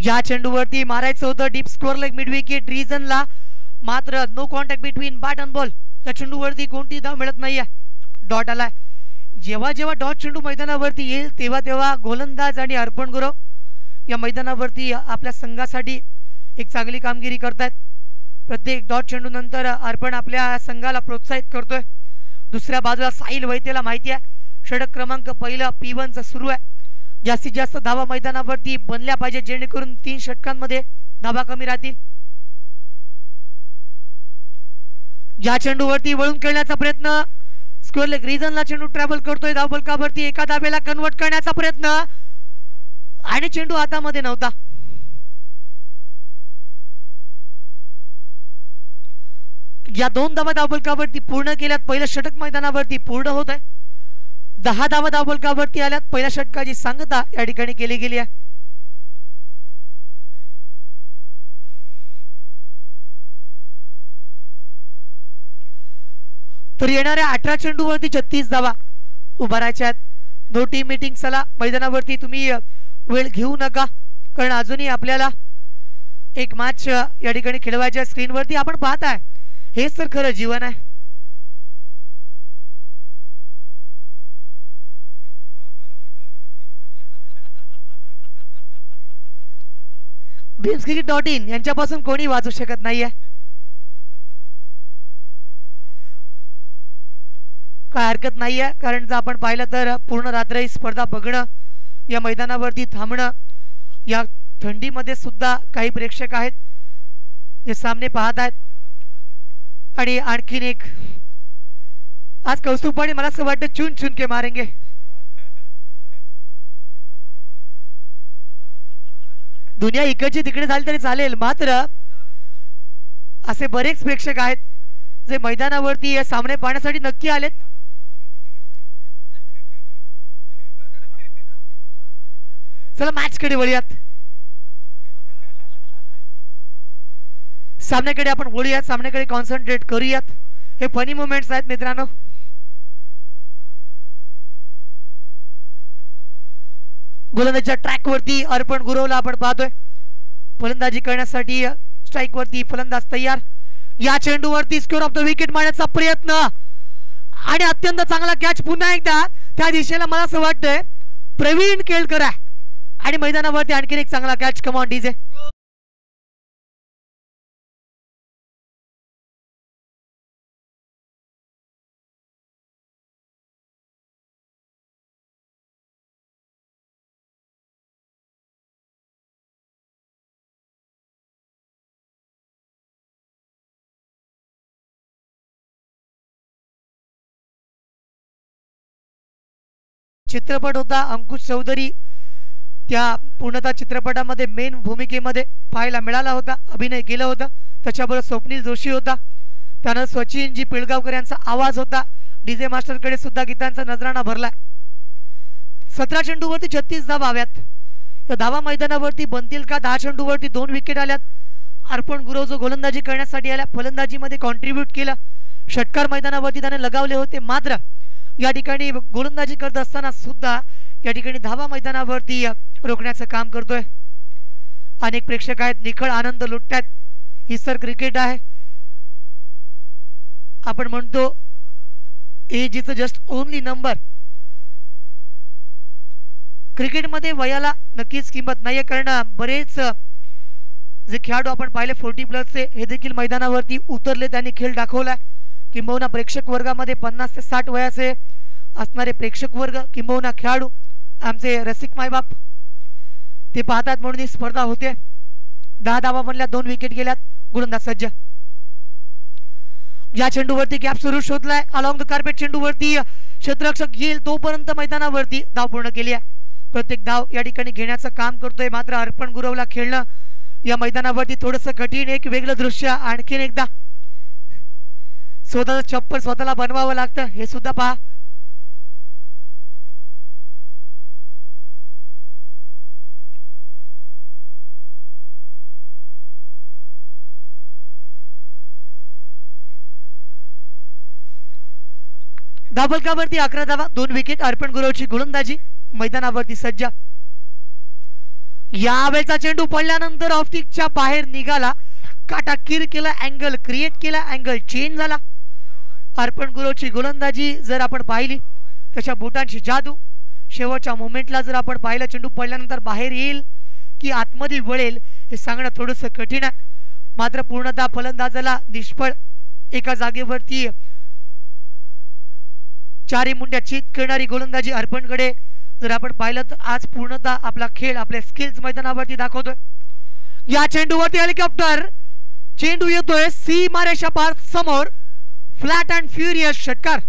या चेंडूवरती मारायचं होतं deep square leg mid wicket रीजनला, मात्र no contact between bat and ball. या चेंडूवरती कोणती धाव मिळत नाहीये. डॉट आलाय. जेव्हा जेव्हा डॉट चेंडू मैदानावरती येईल तेव्हा तेव्हा गोलंदाज आणि अर्पण गुरव या मैदानावरती आपल्या संघासाठी एक चांगली कामगिरी करतायत. प्रत्येक डॉट चेंडू नंतर अर्पण आपल्या संघाला प्रोत्साहित करतोय. दुसऱ्या बाजूला साहिल वैद्यला माहिती आहे षटक क्रमांक पहिला P1 सुरू आहे. जास्तीत जास्त धावा मैदानावरती बनल्या पाहिजे जेणेकरून 3 षटकांमध्ये धावा कमी राहतील. या चेंडूवरती वळून खेळण्याचा प्रयत्न, स्क्वेअर लेग रीजनला चेंडू ट्रॅव्हल करतोय. धावफलकावरती एका धावेला कन्वर्ट करण्याचा प्रयत्न आणि चेंडू हातामध्ये नव्हता. या 2 धावा धावफलकावरती पूर्ण केल्यात. पहिलं षटक मैदानावरती पूर्ण होत आहे. 10 धावा धावफलकावरती आल्यात. पहिल्या षटकाची सांगता या ठिकाणी केली गेली आहे. तर येणाऱ्या 18 चेंडूवरती 36 धावा उभारायच्या आहेत. No team meeting. चला मैदानावरती तुम्ही वेळ घेऊ नका कारण अजूनही आपल्याला एक मॅच या ठिकाणी खेळवायच्या. स्क्रीनवरती आपण पाहताय हेच तर खरं जीवन आहे. ड्रीम्सक्रिकेट.in यांच्यापासून कोणी वाचू शकत नाहीये. काय हरकत नाहीये कारण जर आपण पाहिलं तर पूर्ण रात्र ही स्पर्धा बघणं, या मैदानावरती थांबणं, या थंडीमध्ये सुद्धा काही प्रेक्षक आहेत जे सामने पाहत आहेत. आणि आणखीन एक आज कौस्तुभपाणी मला असं वाटतं चुन चुन के मारेंगे. दुनिया इकडची तिकडे झाली तरी चालेल, मात्र असे बरेच प्रेक्षक आहेत जे मैदानावरती सामने पाहण्यासाठी नक्की आलेत. चला मॅच कडे वळूयात. सामन्याकडे आपण वळूयात. सामन्याकडे कॉन्सन्ट्रेट करूयात. हे फनी मोमेंट्स आहेत मित्रांनो. गोलंदाजीच्या ट्रॅक वरती अर्पण गुरवला आपण पाहतोय. फलंदाजी करण्यासाठी स्ट्राइक वरती फलंदाज तयार. या चेंडूवरती स्कोर ऑफ द विकेट मारण्याचा प्रयत्न आणि अत्यंत चांगला कॅच. पुन्हा एकदा त्या दिशेला मला असं वाटतंय प्रवीण केळकर आहे आणि मैदानावरती आणखीन एक चांगला कॅच. Come on DJ. चित्रपट होता अंकुश चौधरी, त्या पूर्णतः चित्रपटामध्ये मेन भूमिकेमध्ये पाहायला मिळाला होता. अभिनय केला होता. त्याच्याबरोबर स्वप्नील जोशी होता. त्यानं सचिनजी पिळगावकर यांचा आवाज होता. डीजे मास्टरकडे सुद्धा गीतांचा नजराणा भरला. 17 चेंडूवरती 36 धावा हव्यात. या धावा मैदानावरती बनतील का? 10 चेंडूवरती 2 विकेट आल्यात. अर्पण गुरव जो गोलंदाजी करण्यासाठी आला, फलंदाजीमध्ये कॉन्ट्रीब्यूट केलं. षटकार मैदानावरती त्याने लगावले होते, मात्र या ठिकाणी गोलंदाजी करत असताना सुद्धा या ठिकाणी धावा मैदानावरती रोखण्याचं काम करतोय. अनेक प्रेक्षक आहेत, निखळ आनंद लुटतात. ही सर क्रिकेट आहे. आपण म्हणतो age is just only number. क्रिकेटमध्ये वयाला नक्कीच किंमत नाहीये, कारण बरेच जे खेळाडू आपण पाहिले 40+ हे देखील मैदानावरती उतरले, त्यांनी खेळ दाखवलाय. किंबहुना प्रेक्षक वर्गामध्ये 50 ते 60 वयाचे असणारे प्रेक्षक वर्ग, किंबहुना खेळाडू, आमचे रसिक मायबाप ते पाहतात म्हणून ही स्पर्धा होते. 10 धावा बनल्या, 2 विकेट गेल्यात. गोलंदाज सज्ज. या चेंडूवरती गॅप सुरू शोधलाय. अलॉंग द कार्पेट चेंडूवरती क्षेत्ररक्षक येईल तोपर्यंत मैदानावरती धाव पूर्ण केली आहे. प्रत्येक धाव या ठिकाणी घेण्याचं काम करतोय, मात्र अर्पण गुरवला खेळणं या मैदानावरती थोडंसं कठीण. एक वेगळं दृश्य आणखीन एकदा. स्वतःचं चप्पल स्वतःला बनवावं लागतं, हे सुद्धा पहा. धावफलकावरती 11 धावा, 2 विकेट. अर्पण गुरवची गोलंदाजी मैदानावरती सज्ज. यावेळचा चेंडू पडल्यानंतर ऑफस्टिकच्या बाहेर निघाला. काटाकीर केला, अँगल क्रिएट केला, अँगल चेंज झाला. अर्पण गुरवची गोलंदाजी जर आपण पाहिली, त्याच्या बुटांची जादू. शेवटच्या मोमेंटला जर आपण पाहिलं, चेंडू पडल्यानंतर बाहेर येईल की आतमध्ये वळेल हे सांगणं थोडंसं कठीण आहे. मात्र पूर्णतः फलंदाजाला निष्फळ एका जागेवरती 4 मुंड्या चित करणारी गोलंदाजी अर्पणकडे जर आपण पाहिलं तर आज पूर्णतः आपला खेळ, आपले स्किल्स मैदानावरती दाखवतोय. या चेंडूवरती हेलिकॉप्टर चेंडू येतोय सीमारेषा पार समोर. फ्लॅट अँड फ्युरियस षटकार.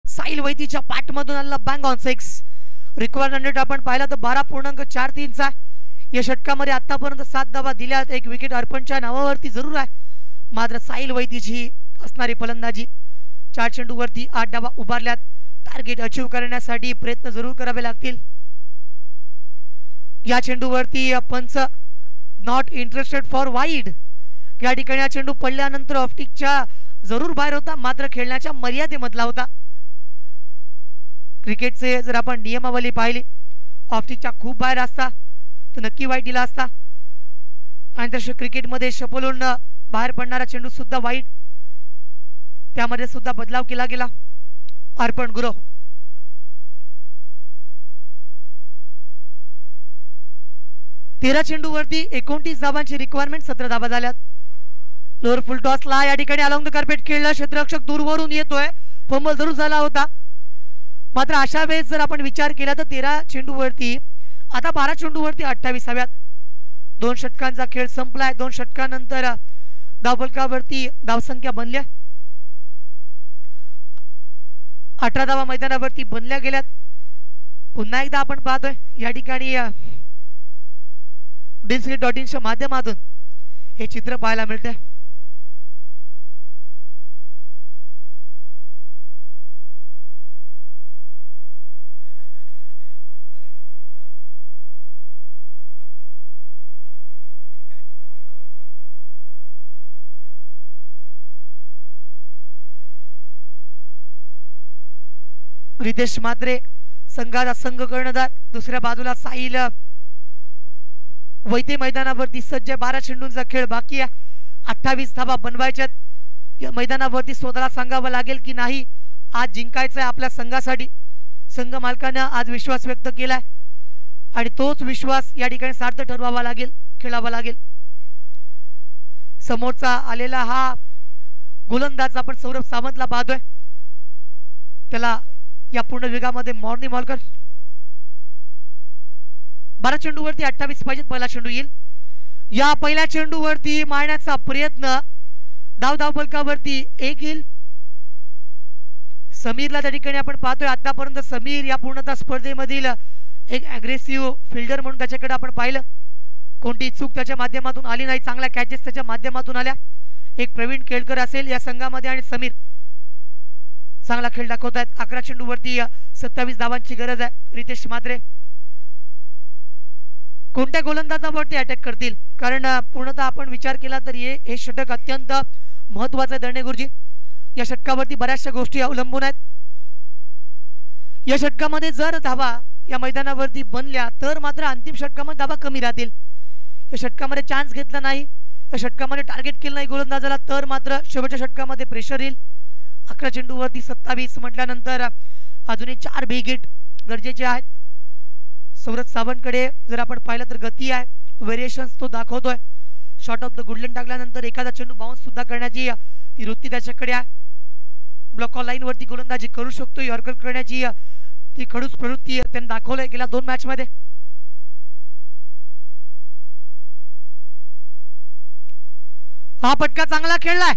साहिल वैतीच्या पाठमधून आलेला बँग ऑन 6. रिक्वायर्ड 100 आपण पाहिला तर 12.43चा. या षटकामध्ये आतापर्यंत 7 धावा दिल्यात. 1 विकेट अर्पणच्या नावावरती जरूर आहे, मात्र साहिल वैतीची असणारी फलंदाजी. 4 चेंडूवरती 8 धावा उभारल्यात. टार्गेट अचीव करण्यासाठी प्रयत्न जरूर करावे लागतील. या चेंडूवरती पंच नॉट इंटरेस्टेड फॉर वाईड. या ठिकाणी हा चेंडू पडल्यानंतर ऑफस्टिकच्या जरूर बाहेर होता, मात्र खेळण्याच्या मर्यादेमधला होता. क्रिकेटचे जर आपण नियमावली पाहिली, ऑफस्टिकच्या खूप बाहेर असता तर नक्की वाईट दिला असता. आणि तसे क्रिकेटमध्ये शपलून बाहेर पडणारा चेंडू सुद्धा वाईट, त्यामध्ये सुद्धा बदलाव केला गेला. अर्पण गुरव. तेरा चेंडूवरती 29 धावांची रिक्वायरमेंट. 17 धावा झाल्यात. लोअर फुल टॉसला या ठिकाणी अलॉंग द कार्पेट खेळला. क्षेत्ररक्षक दूरवरून येतोय. फंबल जरूर झाला होता, मात्र अशा वेळेस जर आपण विचार केला तर 13 चेंडूवरती आता 12 चेंडूवरती 28 धाव्यात. 2 षटकांचा खेळ संपलाय. 2 षटकानंतर धावफलकावरती धावसंख्या बनल्या. 18 धावा मैदानावरती बनल्या गेल्यात. पुन्हा एकदा आपण पाहतोय या ठिकाणी dinscript.inच्या माध्यमातून हे चित्र पाहायला मिळते. रितेश म्हात्रे संघाचा संघ कर्णधार. दुसऱ्या बाजूला साहिल वैते मैदानावरती सज्ज. 12 चेंडूंचा खेळ बाकी आहे. 28 धावा बनवायच्यात. या मैदानावरती स्वतःला सांगावं लागेल की नाही आज जिंकायचं आहे आपल्या संघासाठी. संघ मालकानं आज विश्वास व्यक्त केलाय आणि तोच विश्वास या ठिकाणी सार्थ ठरवावा लागेल, खेळावा लागेल. समोरचा आलेला हा गोलंदाज आपण सौरभ सावंतला पाहतोय. त्याला या पूर्ण विभागामध्ये मॉर्निंग मॉलकर. 12 चेंडूवरती 28 पाहिजेत. पहिला चेंडू येईल. या पहिल्या चेंडूवरती मारण्याचा प्रयत्न. धावफलकावरती 1 येईल. समीरला त्या ठिकाणी आपण पाहतोय आतापर्यंत समीर या पूर्णतः स्पर्धेमधील एक अग्रेसिव्ह फिल्डर म्हणून त्याच्याकडे आपण पाहिलं. कोणती चूक त्याच्या माध्यमातून आली नाही, चांगल्या कॅचेस त्याच्या माध्यमातून आल्या. एक प्रवीण केळकर असेल या संघामध्ये आणि समीर चांगला खेळ दाखवत आहेत. 11 चेंडूवरती 27 धावांची गरज आहे. रितेश मात्रे कोणत्या गोलंदाजावरती अटॅक करतील, कारण पूर्णतः आपण विचार केला तर हे षटक अत्यंत महत्वाचं आहे. दर्णे गुरुजी, या षटकावरती बऱ्याचशा गोष्टी अवलंबून आहेत. या षटकामध्ये जर धावा या मैदानावरती बनल्या तर मात्र अंतिम षटकामध्ये धावा कमी राहतील. या षटकामध्ये चान्स घेतला नाही, या षटकामध्ये टार्गेट केलं नाही गोलंदाजाला, तर मात्र शेवटच्या षटकामध्ये प्रेशर येईल. 11 चेंडूवरती 27 म्हटल्यानंतर अजूनही 4 बिग गरजेचे आहेत. सौरभ सावंतकडे जर आपण पाहिलं तर गती आहे, व्हेरिएशन्स तो दाखवतोय. शॉर्ट ऑफ द गुडलँड टाकल्यानंतर एखादा चेंडू बाउन्स सुद्धा करण्याची ती वृत्ती त्याच्याकडे आहे. ब्लॉक लाईन वरती गोलंदाजी करू शकतो, यॉर्कर करण्याची ती खडूस प्रवृत्ती त्यांनी दाखवलंय गेल्या 2 मॅच मध्ये. हा पटका चांगला खेळलाय,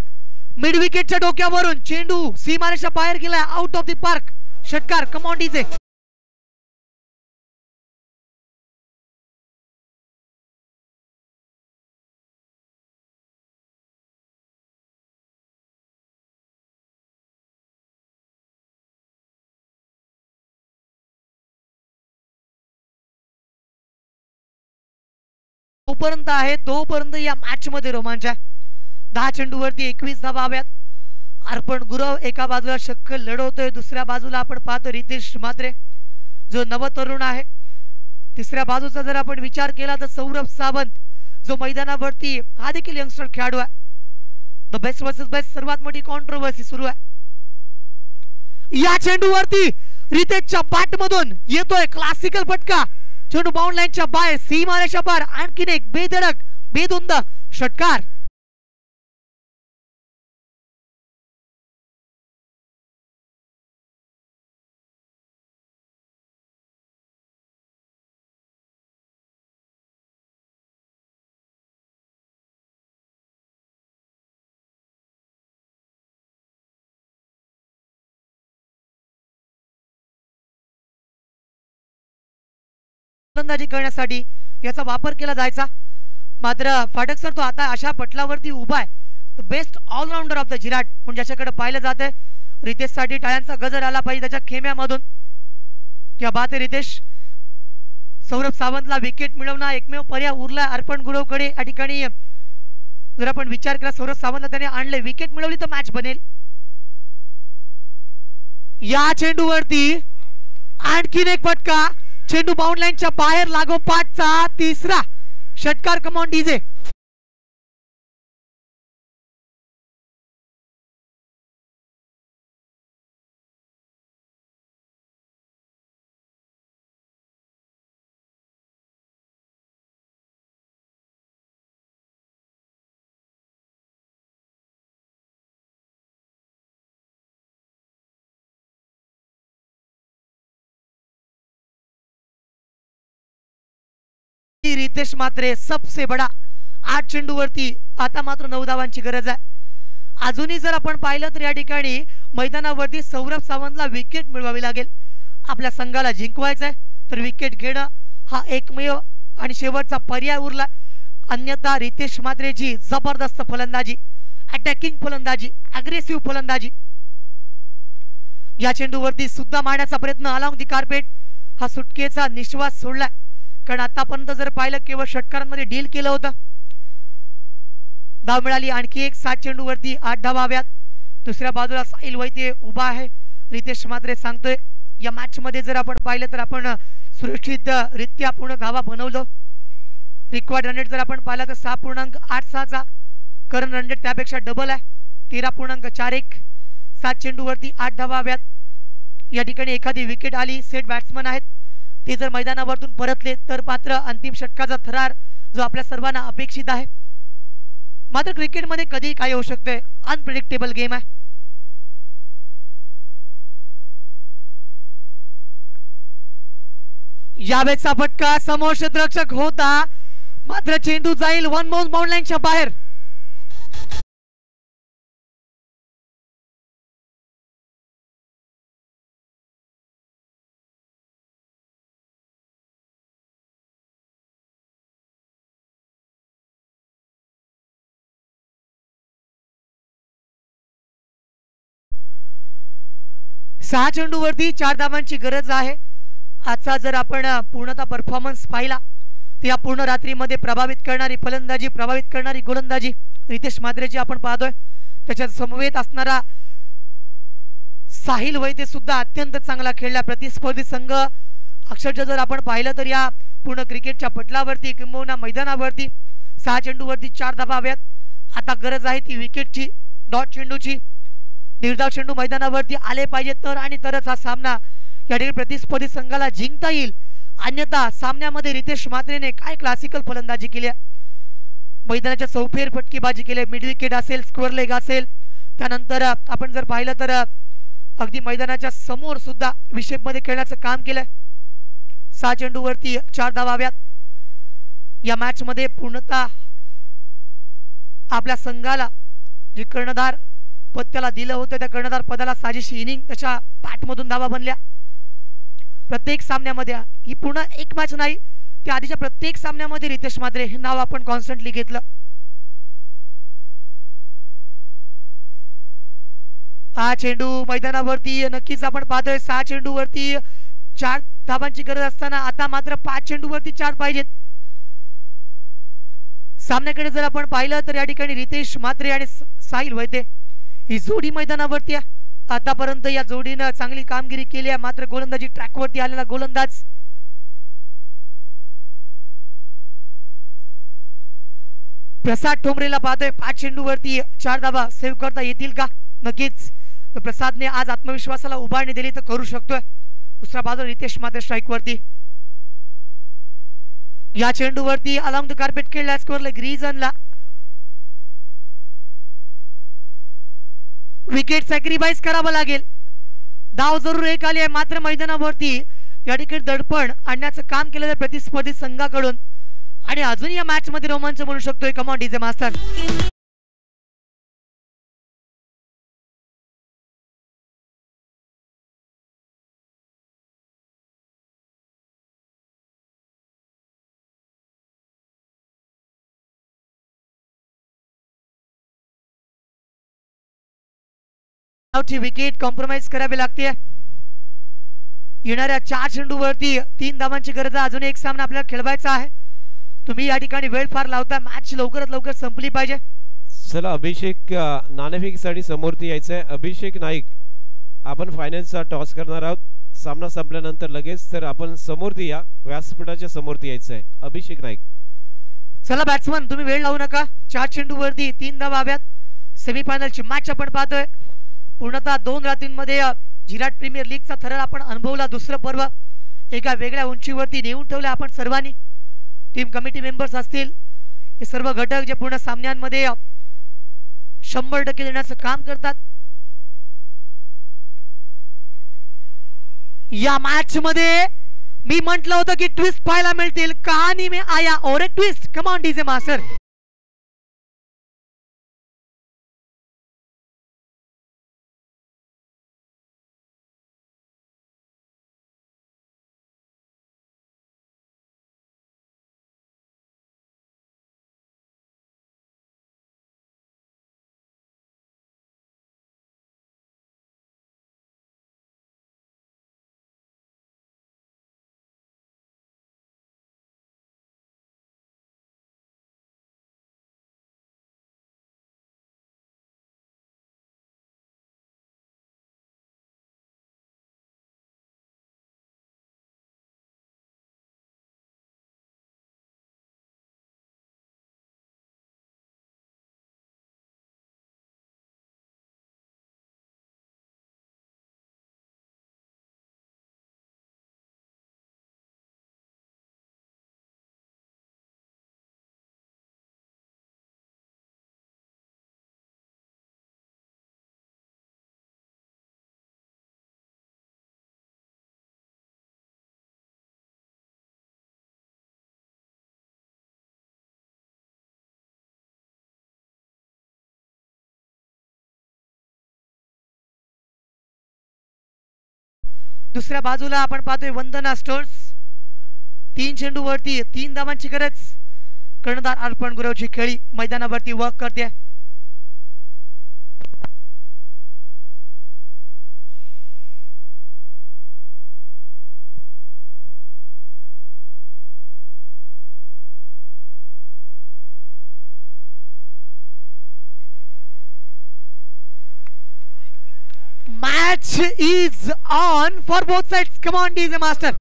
मिड विकेटच्या डोक्यावरून चेंडू सीमारेषा बाहेर गेलाय, आउट ऑफ द पार्क. षटकार, कम ऑन डीजे. तोपर्यंत आहे, तोपर्यंत या मॅच मध्ये रोमांच आहे. 10 चेंडूवरती 21 धावा हव्यात. अर्पण गुरव एका बाजूला शक्क लढवतोय, दुसऱ्या बाजूला आपण पाहतो रितेश मात्रे जो नवतरुण आहे. तिसऱ्या बाजूचा जर आपण विचार केला तर सौरभ सावंत जो मैदानावरती हा देखील यंगस्टर खेळाडू आहे. द बेस्ट वर्सेस बेस्ट सर्वात मोठी कॉन्ट्रोवर्सी सुरू आहे. या चेंडूवरती रितेशच्या बॅट मधून येतोय क्लासिकल फटका. चेंडू बाउंड लाईनच्या बाहेर, सीमारेषा पार. आणखीन एक बेधडक बेधुंद षटकार. गोलंदाजी करण्यासाठी याचा वापर केला जायचा, मात्र फाटक सर तो आता अशा पटलावरती उभा आहे. बेस्ट ऑलराऊंडर ऑफ द जिराट म्हणून ज्याच्याकडे पाहिलं जाते. रितेश साठी टाळ्यांचा गजर आला पाहिजे त्याच्या खेम्यामधून. क्या बात आहे रितेश. सौरभ सावंतला विकेट मिळवणं एकमेव पर्याय उरला अर्पण गुरवकडे. या ठिकाणी जर आपण विचार केला सौरभ सावंतला त्याने आणले, विकेट मिळवली तर मॅच बनेल. या चेंडूवरती आणखीन एक फटका, चेंडू बाउंड लाईनच्या बाहेर, लागोपाठचा तिसरा षटकार. Come on DJ. Ritesh Matre सबसे बडा 8 चेंडूवरती आता मात्र 9 धावांची गरज आहे. अजूनही जर आपण पाहिलं तर या ठिकाणी मैदानावरती सौरभ सावंतला विकेट मिळवावी लागेल. आपल्या संघाला जिंकवायचं आहे तर विकेट घेणं हा एकमेव आणि शेवटचा पर्याय उरला. अन्यथा रितेश मात्रेची जबरदस्त फलंदाजी, अटॅकिंग फलंदाजी, अग्रेसिव्ह फलंदाजी. या चेंडूवरती सुद्धा मारण्याचा प्रयत्न अलाउंग दी कार्पेट. हा सुटकेचा निश्वास सोडला, कारण आतापर्यंत जर पाहिलं केवळ षटकारांमध्ये डील केलं होतं. धाव मिळाली आणखी एक. 7 चेंडूवरती 8 धावा हव्यात. दुसऱ्या बाजूला साहिल वैद्य उभा आहे. रितेश मात्रे सांगतोय या मॅच मध्ये जर आपण पाहिलं तर आपण सुरक्षित रित्या पूर्ण धावा बनवलो. रिक्वायर्ड रन रेट जर आपण पाहिला तर 6.86चा, करंट रन रेट त्यापेक्षा डबल आहे, 13.41. 7 चेंडूवरती 8 धावा हव्यात. या ठिकाणी एखादी विकेट आली, सेट बॅट्समन आहेत ते जर मैदानावरतून परतले तर मात्र अंतिम षटकाचा थरार जो आपल्या सर्वांना अपेक्षित आहे. मात्र क्रिकेटमध्ये कधी काय होऊ शकते, अनप्रेडिक्टेबल गेम आहे. यावेळेचा फटका समोर क्षेत्ररक्षक होता, मात्र चेंडू जाईल वन माउथ बाउंड लाईनच्या बाहेर. 6 चेंडूवरती 4 धावांची गरज आहे. आजचा जर आपण पूर्णतः परफॉर्मन्स पाहिला तर या पूर्ण रात्रीमध्ये प्रभावित करणारी फलंदाजी, प्रभावित करणारी गोलंदाजी रितेश माद्रेची आपण पाहतोय. त्याच्या समवेत असणारा साहिल वैद्य सुद्धा अत्यंत चांगला खेळला. प्रतिस्पर्धी संघ अक्षरशः जर आपण पाहिलं तर या पूर्ण क्रिकेटच्या पटलावरती किंबहुना मैदानावरती 6 चेंडूवरती 4 धावा हव्यात. आता गरज आहे ती विकेटची, डॉट चेंडूची. निर्धाव चेंडू मैदानावरती आले पाहिजे तर आणि तरच हा सामना या ठिकाणी प्रतिस्पर्धी संघाला जिंकता येईल. अन्यथा सामन्यामध्ये रितेश मात्रेने काय क्लासिकल फलंदाजी केली, मैदानाच्या चौफेर फटकेबाजी केली, मिड विकेट असेल, स्क्वेअर लेग असेल. त्यानंतर आपण जर पाहिलं तर अगदी मैदानाच्या समोर सुद्धा विषेपमध्ये खेळण्याचं काम केलंय. 6 चेंडूवरती 4 धावा हव्यात. या मॅच मध्ये पूर्णतः आपल्या संघाला जे कर्णधार पद त्याला दिलं होतं त्या कर्णधार पदाला साजेशी इनिंग त्याच्या बॅटमधून धावा बनल्या. प्रत्येक सामन्यामध्ये ही पूर्ण एक मॅच नाही, त्या आधीच्या प्रत्येक सामन्यामध्ये रितेश मात्रे हे नाव आपण कॉन्स्टंटली घेतलं. हा चेंडू मैदानावरती नक्कीच आपण पाहतोय 6 चेंडूवरती 4 धावांची गरज असताना आता मात्र 5 चेंडूवरती 4 पाहिजेत. सामन्याकडे जर आपण पाहिलं तर या ठिकाणी रितेश मात्रे आणि साहिल वैद्य ही जोडी मैदानावरती आहे. आतापर्यंत या जोडीनं चांगली कामगिरी केली आहे. मात्र गोलंदाजी ट्रॅकवरती आलेला गोलंदाज प्रसाद ठोंबरेला पाहतोय. 5 चेंडूवरती 4 धावा सेव्ह करता येतील का? नक्कीच प्रसादने आज आत्मविश्वासाला उभारणी दिली तर करू शकतोय. दुसरा बाजू रितेश मात्रे स्ट्राइक वरती. या चेंडूवरती अलॉंग द कार्पेट खेळला, स्कोअर लेग रिजनला. विकेट सॅक्रिफाइस करावं लागेल. धाव जरूर एक आली आहे, मात्र मैदानावरती या ठिकाणी दडपण आणण्याचं काम केलं जातं प्रतिस्पर्धी संघाकडून आणि अजून या मॅच मध्ये रोमांच म्हणू शकतोय. कम on DJ master. Wicket compromise करावी लागते. येणाऱ्या 4 चेंडूवरती 3 धावांची गरज. अजून एक सामना आपल्याला खेळवायचा आहे. तुम्ही या ठिकाणी वेळ फार लावता, मॅच लवकरात लवकर संपली पाहिजे. चला अभिषेक नाणेफेकीसाठी समोरती यायचंय. अभिषेक नाईक आपण फायनलचा टॉस करणार आहोत. सामना संपल्यानंतर लगेच तर आपण समोरती या, व्यासपीठाच्या समोरती यायचंय. अभिषेक नाईक. चला बॅट्समन तुम्ही वेळ लावू नका. 4 चेंडूवरती 3 धावा हव्यात. सेमीफायनलची मॅच आपण पाहतोय. पूर्णतः 2 रात्रींमध्ये जिराट प्रीमियर लीगचा थरार आपण अनुभवला. दुसरं पर्व एका वेगळ्या उंचीवरती नेऊन ठेवलं आपण सर्वांनी. टीम कमिटी मेंबर्स असतील, हे सर्व घटक जे पूर्ण सामन्यांमध्ये 100% देण्याचं काम करतात. या मॅच मध्ये मी म्हटलं होतं की ट्विस्ट पाहायला मिळतील. कहाणी में आया और एक twist. Come on DJ master. दुसऱ्या बाजूला आपण पाहतोय वंदना स्टोर्स. 3 चेंडूवरती 3 धावांची गरज. कर्णधार अर्पण गुरवची खेळी मैदानावरती वर्क करते. match is on for both sides. Come on, DJ Master.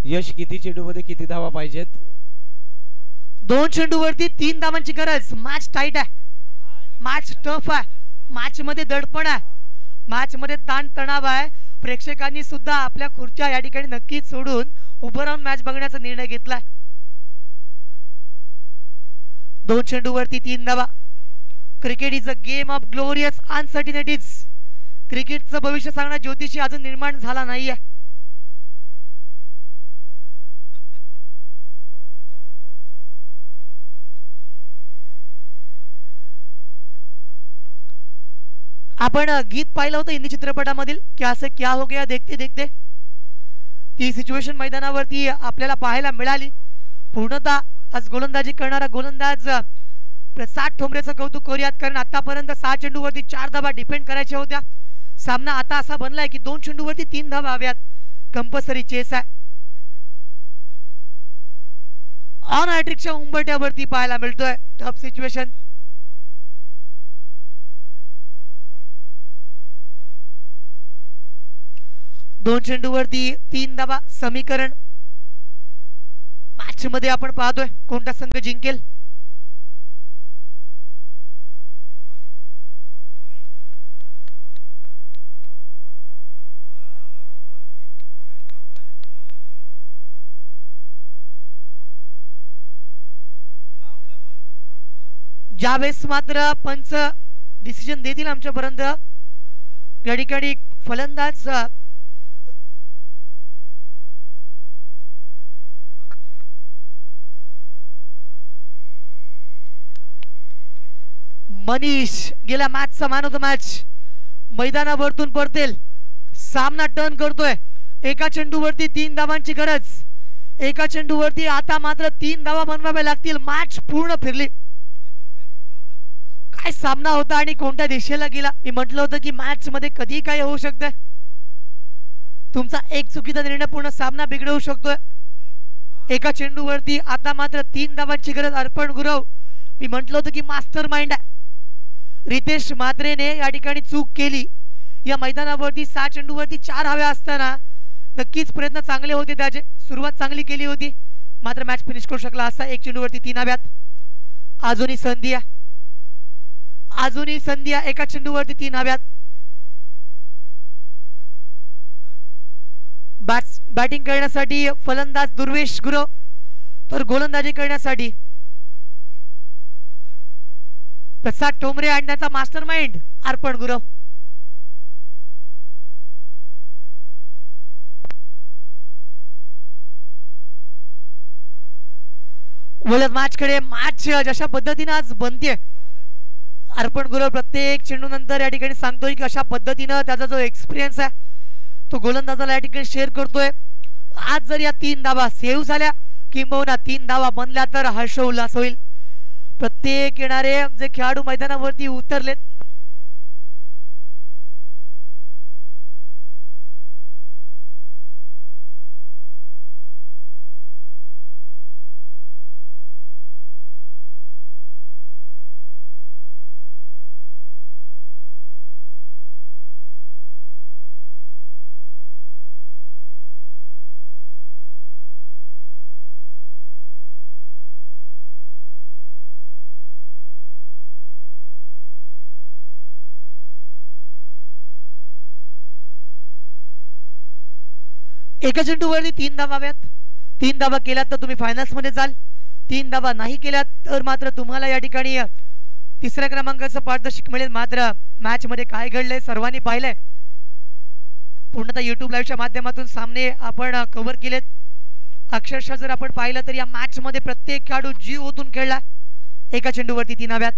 यश किती चेंडूमध्ये किती धावा पाहिजेत? 2 चेंडूवरती 3 धावांची गरज. मॅच टाइट आहे, मॅच टफ आहे, मॅच मध्ये दडपण आहे, मॅच मध्ये ताण तणाव आहे. प्रेक्षकांनी सुद्धा आपल्या खुर्च्या या ठिकाणी नक्कीच सोडून उभं राहून मॅच बघण्याचा निर्णय घेतलाय. 2 चेंडूवरती 3 धावा. Cricket is a game of glorious uncertainties. क्रिकेटचं भविष्य सांगणं ज्योतिषी अजून निर्माण झाला नाहीये. आपण गीत पाहिलं होतं हिंदी चित्रपटामधील क्या से क्या हो गया देखते देखते. ती सिच्युएशन मैदानावरती आपल्याला पाहायला मिळाली. पूर्णतः आज गोलंदाजी करणारा गोलंदाज प्रसाद ठोंबरेचं कौतुक करूयात, कारण आतापर्यंत 6 चेंडूवरती 4 धावा डिफेंड करायच्या होत्या. सामना आता असा बनलाय की 2 चेंडूवरती 3 धावा हव्यात. कंपल्सरी चेस आहे. ऑन हॅट्रिकच्या उंबरठ्यावरती पाहायला मिळतोय. Tough situation. दोन चेंडूवरती 3 धावा. समीकरण मॅच मध्ये आपण पाहतोय कोणता संघ जिंकेल. ज्यावेळेस मात्र पंच डिसिजन देतील आमच्यापर्यंत, या ठिकाणी फलंदाज मनीष गेल्या मॅचचा मॅन ऑफ द मॅच मैदानावरतून परतेल. सामना टर्न करतोय. एका चेंडूवरती 3 धावांची गरज. एका चेंडूवरती आता मात्र 3 धावा बनवाव्या लागतील. मॅच पूर्ण फिरली. काय सामना होता आणि कोणत्या दिशेला गेला. मी म्हटलं होतं की मॅच मध्ये कधी काय होऊ शकतं. तुमचा एक चुकीचा निर्णय पूर्ण सामना बिघडवू शकतोय. एका चेंडूवरती आता मात्र 3 धावांची गरज. अर्पण गुरव, मी म्हटलं होतं की मास्टर माइंड आहे. रितेश मात्रेने या ठिकाणी चूक केली. या मैदानावरती 6 चेंडूवरती 4 हव्या असताना नक्कीच प्रयत्न चांगले होते त्याचे. सुरुवात चांगली केली होती, मात्र मॅच फिनिश करू शकला असता. 1 चेंडूवरती 3 हव्यात. अजूनही संधी आहे, अजूनही संधी आहे. एका चेंडूवरती 3 हव्यात. बॅटिंग करण्यासाठी फलंदाज दुर्वेश गुरव, तर गोलंदाजी करण्यासाठी प्रसाद ठोंबरे आणि त्याचा मास्टर माइंड अर्पण गुरव. बोलत मॅच कडे. मॅच जशा पद्धतीने आज बनते, अर्पण गुरव प्रत्येक चेंडू नंतर या ठिकाणी सांगतोय की अशा पद्धतीने त्याचा जो एक्सपिरियन्स आहे तो गोलंदाजाला या ठिकाणी शेअर करतोय. आज जर या 3 धावा सेव्ह झाल्या किंबहुना 3 धावा बनल्या तर हर्ष उल्हास होईल. प्रत्येक येणारे जे खेळाडू मैदानावरती उतरलेत, एका चेंडूवरती 3 धावा हव्यात. 3 धावा केल्यात तर तुम्ही फायनल्स मध्ये जाल. 3 धावा नाही केल्यात तर मात्र तुम्हाला या ठिकाणी 3ऱ्या क्रमांकाचं पारितोषिक मिळेल. मात्र मॅच मध्ये काय घडलंय सर्वांनी पाहिलंय. पूर्णतः YouTube लाईव्हच्या माध्यमातून सामने आपण कव्हर केलेत. अक्षरशः जर आपण पाहिलं तर या मॅच मध्ये प्रत्येक खेळाडू जीव ओतून खेळला. एका चेंडूवरती 3 हव्यात.